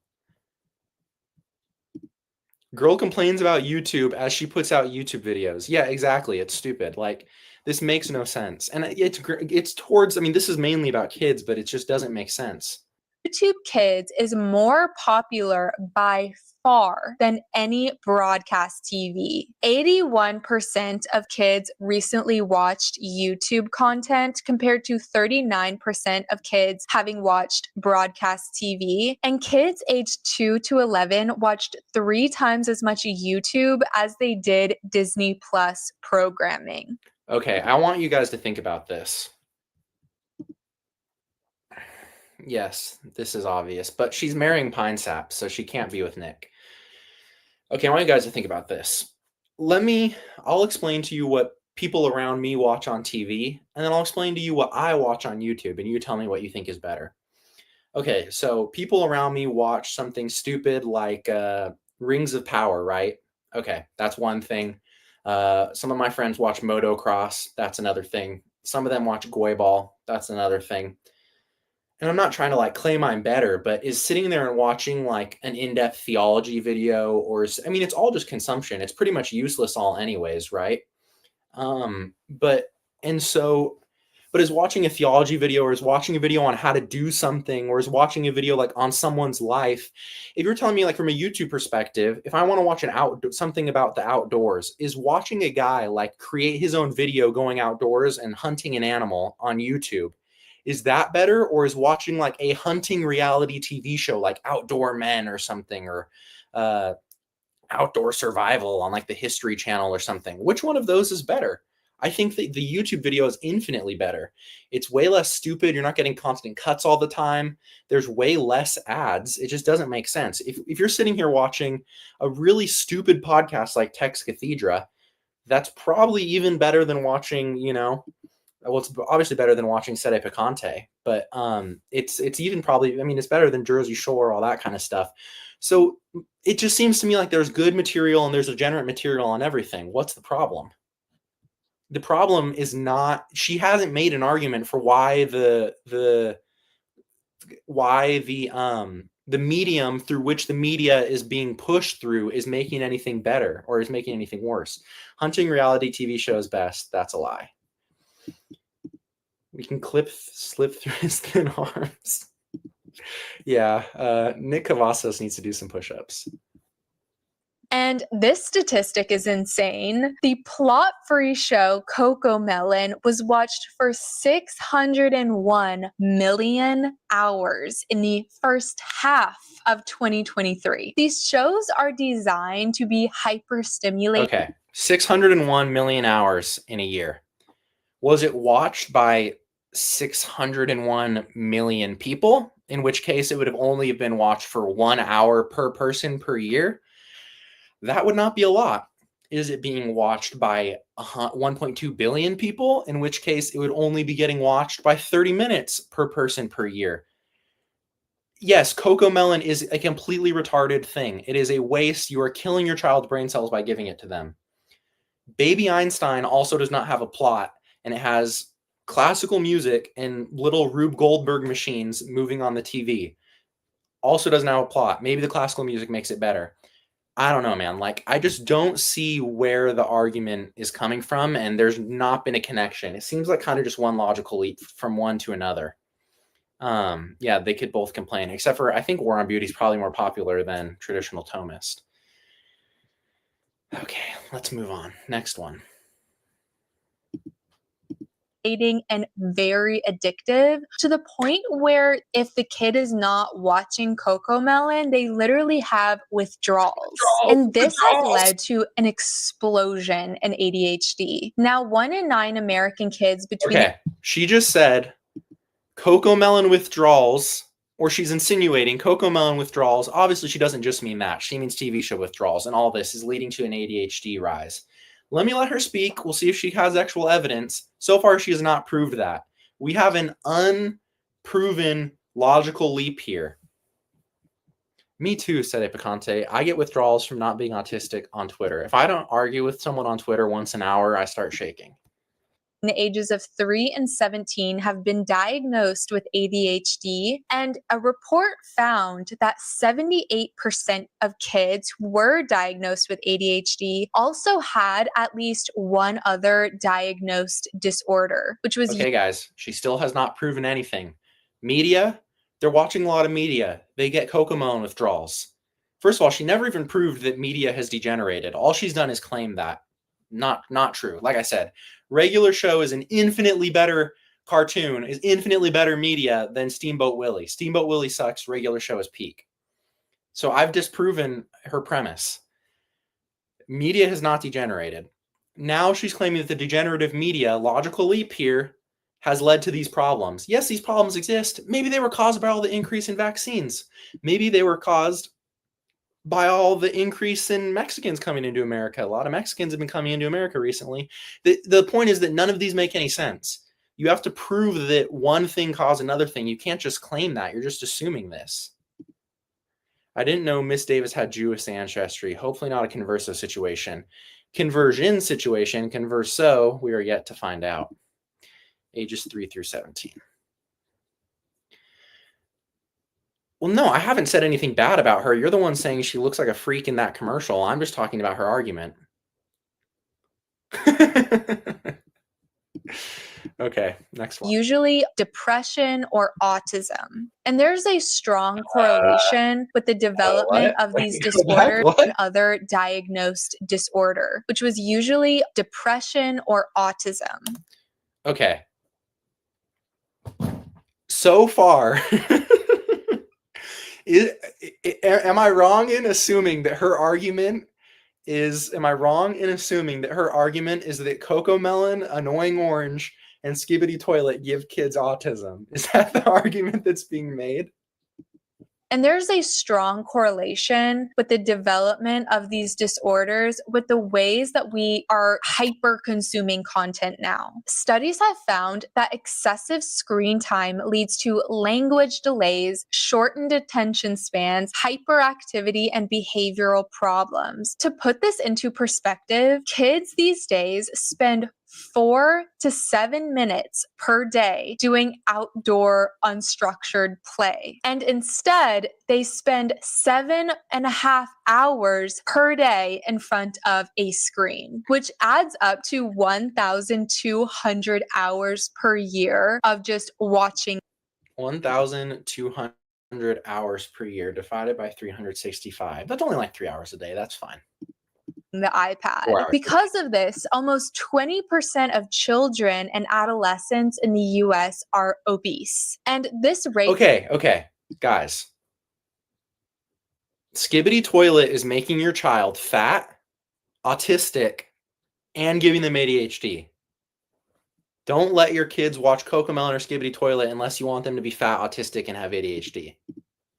Girl complains about YouTube as she puts out YouTube videos. Yeah, exactly. It's stupid. Like, this makes no sense. And it's towards, I mean, this is mainly about kids, but it just doesn't make sense. YouTube Kids is more popular by far than any broadcast TV. 81% of kids recently watched YouTube content compared to 39% of kids having watched broadcast TV. And kids aged 2 to 11 watched 3 times as much YouTube as they did Disney Plus programming. Okay, I want you guys to think about this. Yes, this is obvious, but she's marrying Pine Sap, so she can't be with Nick. Okay, I want you guys to think about this. I'll explain to you what people around me watch on TV, and then I'll explain to you what I watch on YouTube, and you tell me what you think is better. Okay, so people around me watch something stupid like Rings of Power, right? Okay, that's one thing. Some of my friends watch motocross. That's another thing. Some of them watch goy ball. That's another thing. And I'm not trying to like claim I'm better, but is sitting there and watching like an in-depth theology video I mean, it's all just consumption. It's pretty much useless all anyways, right? But is watching a theology video or is watching a video on how to do something or is watching a video like on someone's life, if you're telling me like from a YouTube perspective, if I want to watch something about the outdoors, is watching a guy like create his own video going outdoors and hunting an animal on YouTube, is that better, or is watching like a hunting reality TV show like Outdoor Men or something, or Outdoor Survival on like the History Channel or something? Which one of those is better? I think that the YouTube video is infinitely better. It's way less stupid. You're not getting constant cuts all the time. There's way less ads. It just doesn't make sense. If you're sitting here watching a really stupid podcast like Tex Cathedra, that's probably even better than watching, well, it's obviously better than watching Sede Picante, but it's even probably, I mean, it's better than Jersey Shore, all that kind of stuff. So it just seems to me like there's good material and there's degenerate material on everything. What's the problem? The problem is not, she hasn't made an argument for why the medium through which the media is being pushed through is making anything better or is making anything worse. Hunting reality TV shows best. That's a lie. We can slip through his thin arms. Yeah, Nick Cavazos needs to do some push-ups. And this statistic is insane. The plot-free show CoComelon was watched for 601 million hours in the first half of 2023. These shows are designed to be hyper-stimulating. Okay, 601 million hours in a year. Was it watched by 601 million people? In which case it would have only been watched for 1 hour per person per year. That would not be a lot. Is it being watched by 1.2 billion people? In which case it would only be getting watched by 30 minutes per person per year. Yes, CoComelon is a completely retarded thing. It is a waste. You are killing your child's brain cells by giving it to them. Baby Einstein also does not have a plot, and it has classical music and little Rube Goldberg machines moving on the TV. Also doesn't have a plot. Maybe the classical music makes it better. I don't know, man. Like, I just don't see where the argument is coming from, and there's not been a connection. It seems like kind of just one logical leap from one to another. Yeah, they could both complain, except for I think War on Beauty is probably more popular than traditional Thomist. Okay, let's move on. Next one. And very addictive to the point where if the kid is not watching Cocomelon, they literally have withdrawals. And this has led to an explosion in ADHD. Now, 1 in 9 American kids between... Okay, she just said Cocomelon withdrawals, or she's insinuating Cocomelon withdrawals. Obviously, she doesn't just mean that. She means TV show withdrawals, and all this is leading to an ADHD rise. Let her speak. We'll see if she has actual evidence. So far, she has not proved that. We have an unproven logical leap here. Me too, said Epicante. I get withdrawals from not being autistic on Twitter. If I don't argue with someone on Twitter once an hour, I start shaking. The ages of 3 and 17 have been diagnosed with ADHD, and a report found that 78% of kids who were diagnosed with ADHD also had at least one other diagnosed disorder, which was... Okay, guys, she still has not proven anything. Media, they're watching a lot of media. They get Cocomelon withdrawals. First of all, she never even proved that media has degenerated. All she's done is claim that. Not true. Like I said, regular show is an infinitely better cartoon, is infinitely better media than Steamboat Willie. Steamboat Willie sucks. Regular show is peak. So I've disproven her premise. Media has not degenerated. Now she's claiming that the degenerative media, logical leap here, has led to these problems. Yes, these problems exist. Maybe they were caused by all the increase in vaccines. Maybe they were caused by all the increase in Mexicans coming into America. A lot of Mexicans have been coming into America recently. The point is that none of these make any sense. You have to prove that one thing caused another thing. You can't just claim that. You're just assuming this. I didn't know Miss Davis had Jewish ancestry. Hopefully not a converso situation. Conversion situation, converso, we are yet to find out. Ages 3 through 17. Well, no, I haven't said anything bad about her. You're the one saying she looks like a freak in that commercial. I'm just talking about her argument. Okay, next one. Usually depression or autism. And there's a strong correlation with the development of these disorders and other diagnosed disorder, which was usually depression or autism. Okay. So far, am I wrong in assuming that her argument is, that Cocomelon, Annoying Orange, and Skibbity Toilet give kids autism? Is that the argument that's being made? And there's a strong correlation with the development of these disorders with the ways that we are hyper consuming content now. Studies have found that excessive screen time leads to language delays, shortened attention spans, hyperactivity, and behavioral problems. To put this into perspective, kids these days spend 4 to 7 minutes per day doing outdoor unstructured play. And instead, they spend 7.5 hours per day in front of a screen, which adds up to 1,200 hours per year of just watching. 1,200 hours per year divided by 365. That's only like 3 hours a day. That's fine. The iPad. Because of this, almost 20% of children and adolescents in the US are obese. And this rate... Okay, guys. Skibbity Toilet is making your child fat, autistic, and giving them ADHD. Don't let your kids watch Cocomelon or Skibbity Toilet unless you want them to be fat, autistic, and have ADHD.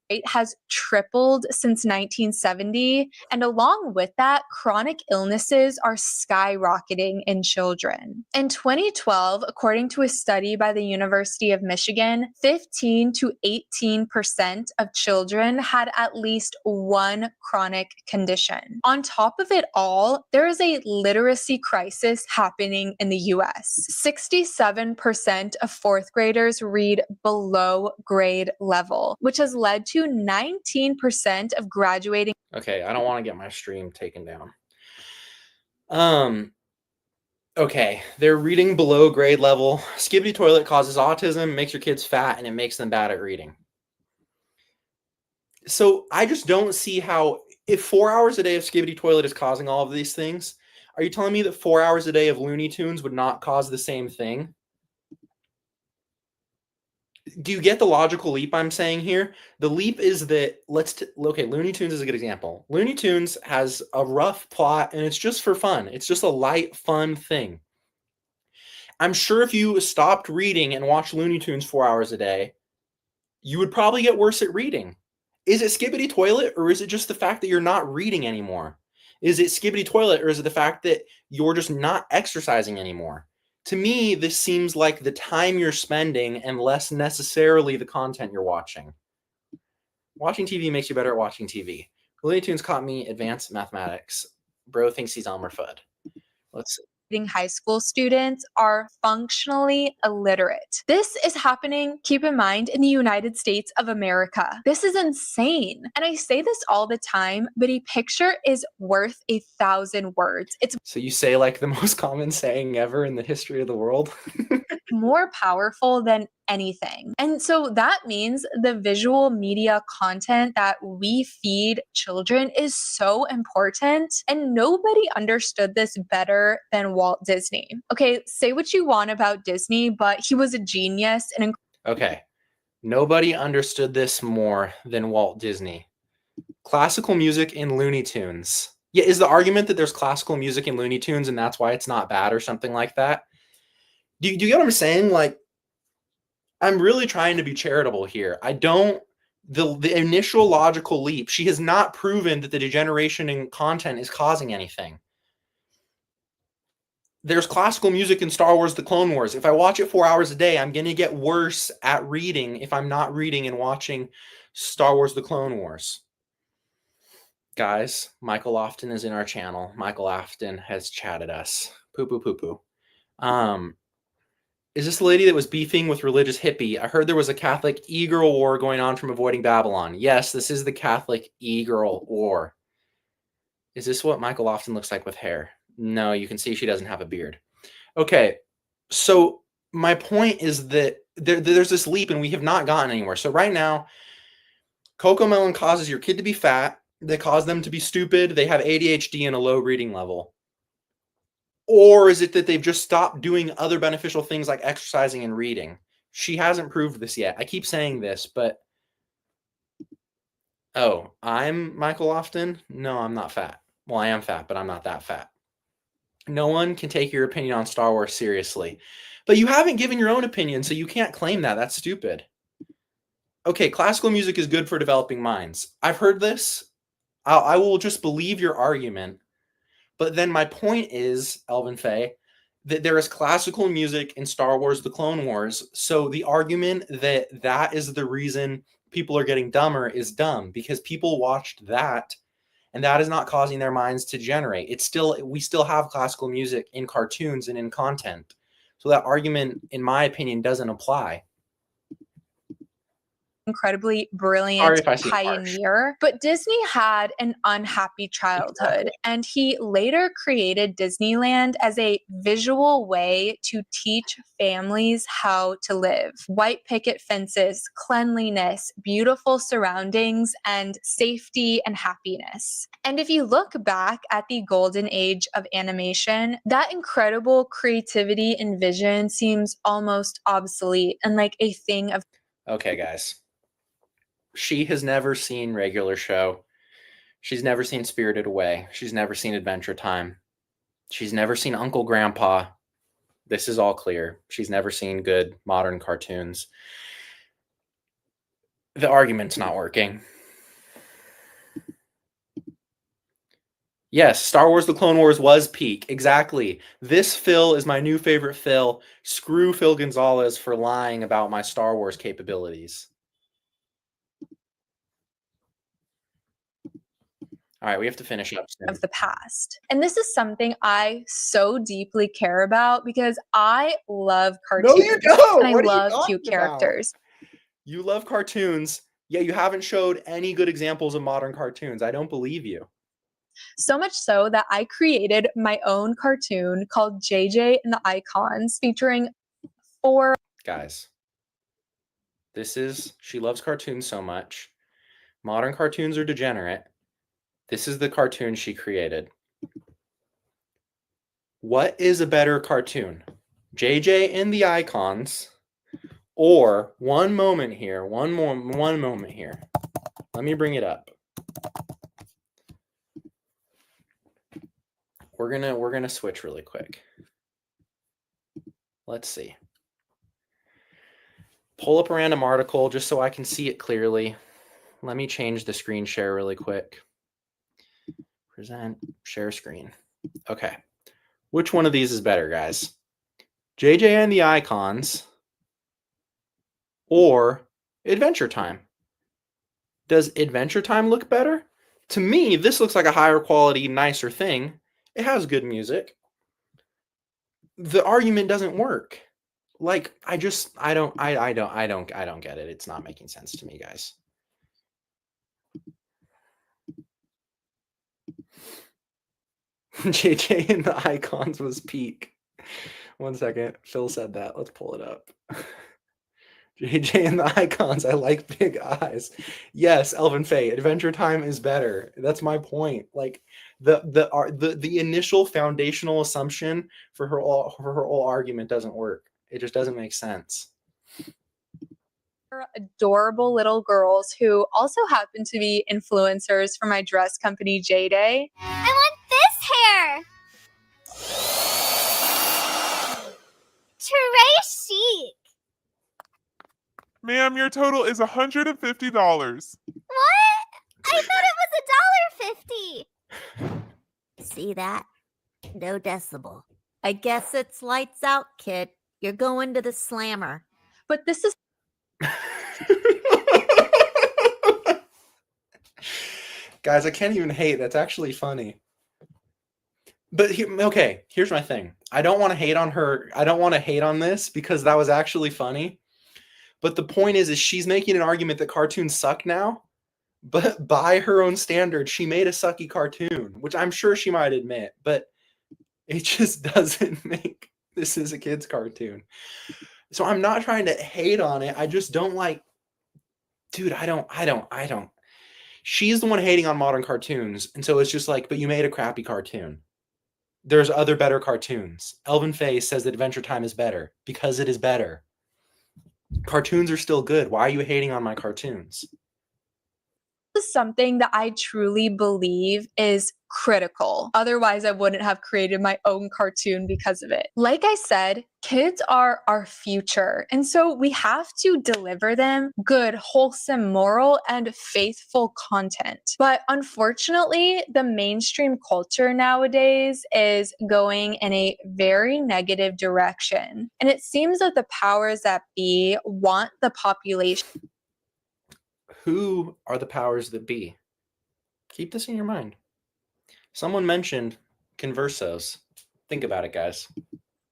Rate has tripled since 1970, and along with that, chronic illnesses are skyrocketing in children. In 2012, according to a study by the University of Michigan, 15 to 18% of children had at least one chronic condition. On top of it all, there is a literacy crisis happening in the US. 67% of fourth graders read below grade level, which has led to to 19% of graduating. Okay, I don't want to get my stream taken down. Okay, they're reading below grade level. Skibbity toilet causes autism, makes your kids fat, and it makes them bad at reading. So I just don't see how, if 4 hours a day of Skibbity toilet is causing all of these things, are you telling me that 4 hours a day of Looney Tunes would not cause the same thing? Do you get the logical leap I'm saying here? The leap is that okay, Looney Tunes is a good example. Looney Tunes has a rough plot and it's just for fun. It's just a light, fun thing. I'm sure if you stopped reading and watched Looney Tunes 4 hours a day, you would probably get worse at reading. Is it Skibbity toilet, or is it just the fact that you're not reading anymore? Is it Skibbity toilet, or is it the fact that you're just not exercising anymore? To me, this seems like the time you're spending and less necessarily the content you're watching. Watching TV makes you better at watching TV. Looney Tunes caught me advanced mathematics. Bro thinks he's Elmer Fudd. Let's see. High school students are functionally illiterate. This is happening, keep in mind, in the United States of America. This is insane. And I say this all the time, but a picture is worth 1,000 words. It's So you say like the most common saying ever in the history of the world? more powerful than anything. And so that means the visual media content that we feed children is so important. And nobody understood this better than Walt Disney. Okay, say what you want about Disney, but he was a genius and Okay. Nobody understood this more than Walt Disney. Classical music in Looney Tunes. Yeah, is the argument that there's classical music in Looney Tunes and that's why it's not bad or something like that? Do you get what I'm saying? Like, I'm really trying to be charitable here. I don't, the initial logical leap, she has not proven that the degeneration in content is causing anything. There's classical music in Star Wars: The Clone Wars. If I watch it 4 hours a day, I'm going to get worse at reading if I'm not reading and watching Star Wars: The Clone Wars. Guys, Michael Lofton is in our channel. Michael Lofton has chatted us. Poo poo poo poo. Is this the lady that was beefing with religious hippie? I heard there was a Catholic e-girl war going on from Avoiding Babylon. Yes, this is the Catholic e-girl war. Is this what Michael Lofton looks like with hair? No, you can see she doesn't have a beard. Okay, so my point is that there's this leap and we have not gotten anywhere. So right now, Cocomelon causes your kid to be fat. They cause them to be stupid. They have ADHD and a low reading level. Or is it that they've just stopped doing other beneficial things like exercising and reading? She hasn't proved this yet. I keep saying this, but... Oh, I'm Michael Lofton? No, I'm not fat. Well, I am fat, but I'm not that fat. No one can take your opinion on Star Wars seriously. But you haven't given your own opinion, so you can't claim that. That's stupid. Okay, classical music is good for developing minds. I've heard this. I will just believe your argument. But then my point is, Elvin Faye, that there is classical music in Star Wars: The Clone Wars. So the argument that that is the reason people are getting dumber is dumb, because people watched that and that is not causing their minds to generate. We still have classical music in cartoons and in content. So that argument, in my opinion, doesn't apply. Incredibly brilliant pioneer, harsh. but Disney had an unhappy childhood, and he later created Disneyland as a visual way to teach families how to live. White picket fences, cleanliness, beautiful surroundings, and safety and happiness. And if you look back at the golden age of animation, that incredible creativity and vision seems almost obsolete and like a thing of... Okay, guys. She has never seen Regular Show. She's never seen Spirited Away. She's never seen Adventure Time. She's never seen Uncle Grandpa. This is all clear. She's never seen good modern cartoons. The argument's not working. Yes, Star Wars: The Clone Wars was peak. Exactly. This Phil is my new favorite Phil. Screw Phil Gonzalez for lying about my Star Wars capabilities. All right, we have to finish up soon. Of the past. And this is something I so deeply care about because I love cartoons. No, you don't. And I love cute characters. You love cartoons, Yeah, you haven't showed any good examples of modern cartoons. I don't believe you. So much so that I created my own cartoon called JJ and the Icons, featuring 4 Guys, she loves cartoons so much. Modern cartoons are degenerate. This is the cartoon she created. What is a better cartoon? JJ and the Icons, or one moment here. Let me bring it up. We're gonna switch really quick. Let's see. Pull up a random article just so I can see it clearly. Let me change the screen share really quick. Present, share screen. Okay. Which one of these is better, guys? JJ and the Icons or Adventure Time? Does Adventure Time look better? To me, this looks like a higher quality, nicer thing. It has good music. The argument doesn't work. Like, I don't get it. It's not making sense to me, guys. JJ and the Icons was peak. 1 second. Phil said that. Let's pull it up. JJ and the Icons. I like big eyes. Yes, Elvin Faye. Adventure Time is better. That's my point. Like the initial foundational assumption for her whole argument doesn't work. It just doesn't make sense. adorable little girls who also happen to be influencers for my dress company, J-Day. I want this hair! Teray chic! Ma'am, your total is $150. What? I thought it was $1.50! See that? No decibel. I guess it's lights out, kid. You're going to the slammer. But this is Guys, I can't even hate. That's actually funny. But okay, here's my thing. I don't want to hate on her. I don't want to hate on this because that was actually funny. But the point is she's making an argument that cartoons suck now. But by her own standards, she made a sucky cartoon, which I'm sure she might admit. But it just doesn't make this is a kid's cartoon. So I'm not trying to hate on it. I just don't like, dude, I don't. She's the one hating on modern cartoons. And so it's just like, but you made a crappy cartoon. There's other better cartoons. Elvin Faye says that Adventure Time is better because it is better. Cartoons are still good. Why are you hating on my cartoons? is something that I truly believe is critical. Otherwise, I wouldn't have created my own cartoon because of it. Like I said, kids are our future. And so we have to deliver them good, wholesome, moral, and faithful content. But unfortunately, the mainstream culture nowadays is going in a very negative direction. And it seems that the powers that be want the population. Who are the powers that be? Keep this in your mind. Someone mentioned conversos. Think about it, guys.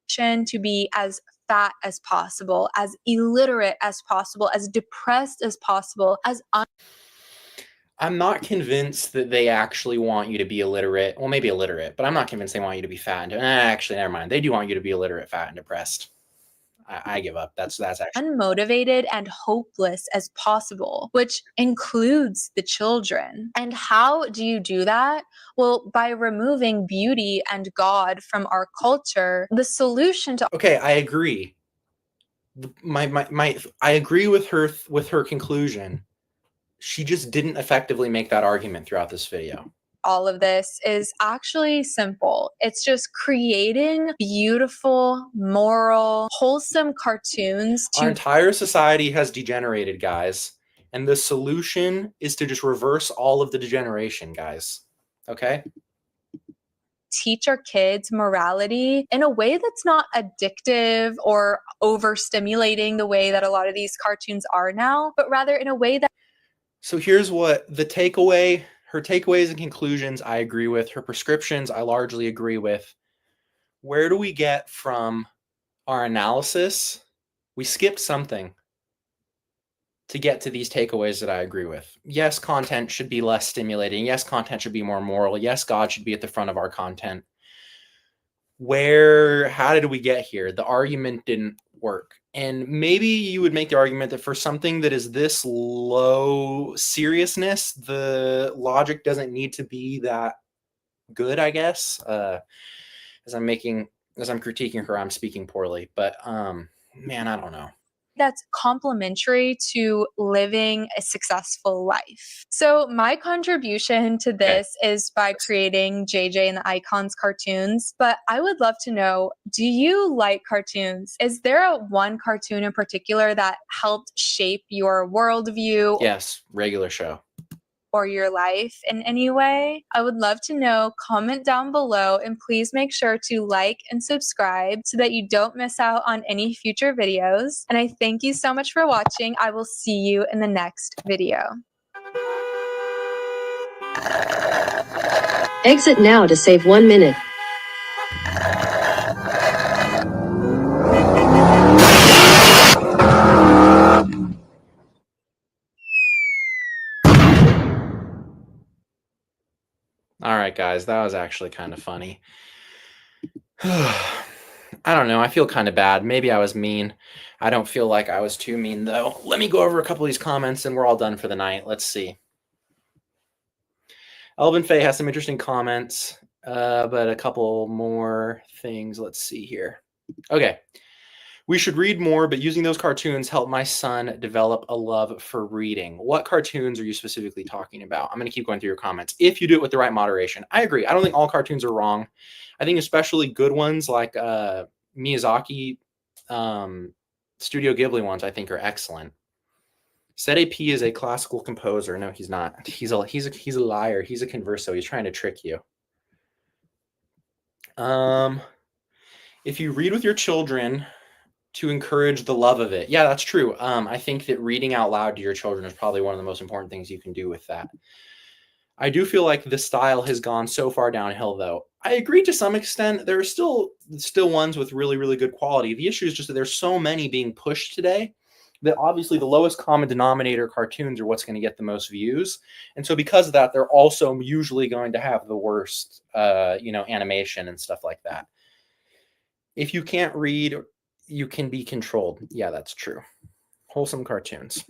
To be as fat as possible, as illiterate as possible, as depressed as possible, as I'm not convinced that they actually want you to be illiterate. Well, maybe illiterate, but I'm not convinced they want you to be fat. Actually, never mind. They do want you to be illiterate, fat, and depressed. I give up. That's actually unmotivated and hopeless as possible, which includes the children. And how do you do that? Well, by removing beauty and God from our culture. The solution to okay, I agree. I agree with her conclusion. She just didn't effectively make that argument throughout this video. All of this is actually simple. It's just creating beautiful, moral, wholesome cartoons. Our entire society has degenerated, guys. And the solution is to just reverse all of the degeneration, guys. Okay? Teach our kids morality in a way that's not addictive or overstimulating the way that a lot of these cartoons are now, but rather in a way that. So here's what the takeaway. Her takeaways and conclusions, I agree with. Her prescriptions, I largely agree with. Where do we get from our analysis? We skipped something. to get to these takeaways that I agree with. Yes, content should be less stimulating. Yes, content should be more moral. Yes, God should be at the front of our content. How did we get here? The argument didn't work. And maybe you would make the argument that for something that is this low seriousness, the logic doesn't need to be that good, I guess. As I'm critiquing her, I'm speaking poorly, but man, I don't know. That's complementary to living a successful life. So my contribution to this is by creating JJ and the Icons cartoons, but I would love to know, do you like cartoons? Is there one cartoon in particular that helped shape your worldview? Yes, regular show. Or your life in any way? I would love to know. Comment down below, and please make sure to like and subscribe so that you don't miss out on any future videos. And I thank you so much for watching. I will see you in the next video. Exit now to save 1 minute. All right, guys, that was actually kind of funny. I don't know. I feel kind of bad. Maybe I was mean. I don't feel like I was too mean, though. Let me go over a couple of these comments, and we're all done for the night. Let's see. Elvin Faye has some interesting comments, but a couple more things. Let's see here. Okay. We should read more, but using those cartoons helped my son develop a love for reading. What cartoons are you specifically talking about? I'm going to keep going through your comments. If you do it with the right moderation. I agree. I don't think all cartoons are wrong. I think especially good ones like Miyazaki, Studio Ghibli ones, I think are excellent. Said AP is a classical composer. No, he's not. He's a liar. He's a converso. He's trying to trick you. If you read with your children to encourage the love of it. Yeah, that's true. I think that reading out loud to your children is probably one of the most important things you can do with that. I do feel like the style has gone so far downhill, though. I agree to some extent. There are still ones with really, really good quality. The issue is just that there's so many being pushed today that obviously the lowest common denominator cartoons are what's going to get the most views. And so because of that, they're also usually going to have the worst, animation and stuff like that. If you can't read, you can be controlled. Yeah, that's true. Wholesome cartoons.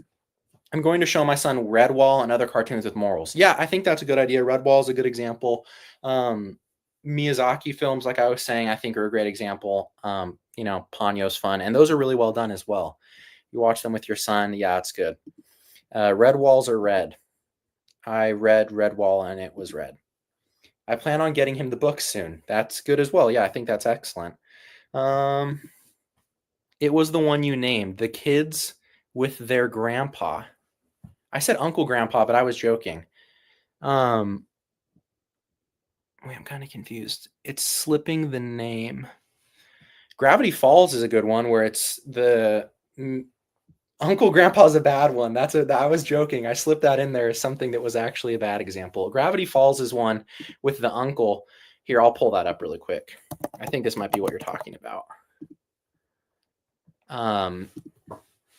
I'm going to show my son Redwall and other cartoons with morals. Yeah, I think that's a good idea. Redwall is a good example. Miyazaki films, like I was saying, I think are a great example. Ponyo's fun. And those are really well done as well. You watch them with your son. Yeah, it's good. Redwalls are red. I read Redwall and it was red. I plan on getting him the book soon. That's good as well. Yeah, I think that's excellent. It was the one you named, The Kids with Their Grandpa. I said Uncle Grandpa, but I was joking. Wait, I'm kind of confused. It's slipping the name. Gravity Falls is a good one where it's the Uncle Grandpa's a bad one. I was joking. I slipped that in there as something that was actually a bad example. Gravity Falls is one with the uncle. Here, I'll pull that up really quick. I think this might be what you're talking about.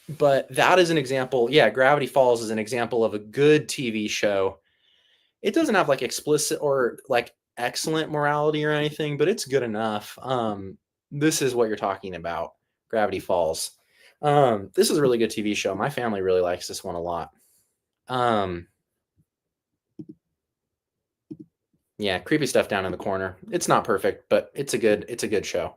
But that is an example. Yeah, Gravity Falls is an example of a good TV show. It doesn't have like explicit or like excellent morality or anything, but it's good enough. This is what you're talking about. Gravity Falls. This is a really good TV show. My family really likes this one a lot. Yeah, creepy stuff down in the corner. It's not perfect, but it's a good show.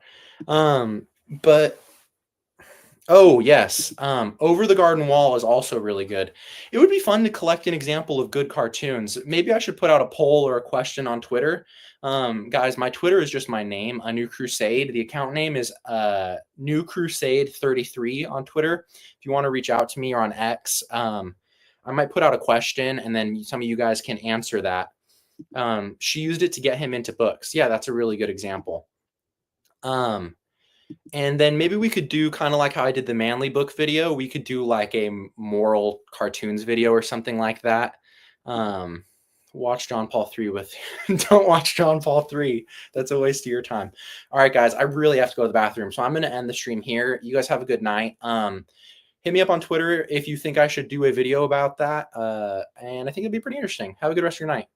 Oh, yes. Over the Garden Wall is also really good. It would be fun to collect an example of good cartoons. Maybe I should put out a poll or a question on Twitter. Guys, my Twitter is just my name, A New Crusade. The account name is New Crusade 33 on Twitter. If you want to reach out to me or on X, I might put out a question and then some of you guys can answer that. She used it to get him into books. Yeah, that's a really good example. And then maybe we could do kind of like how I did the Manly book video. We could do like a moral cartoons video or something like that. Watch John Paul 3 with don't watch John Paul 3. That's a waste of your time. All right, guys, I really have to go to the bathroom. So I'm going to end the stream here. You guys have a good night. Hit me up on Twitter if you think I should do a video about that. And I think it'd be pretty interesting. Have a good rest of your night.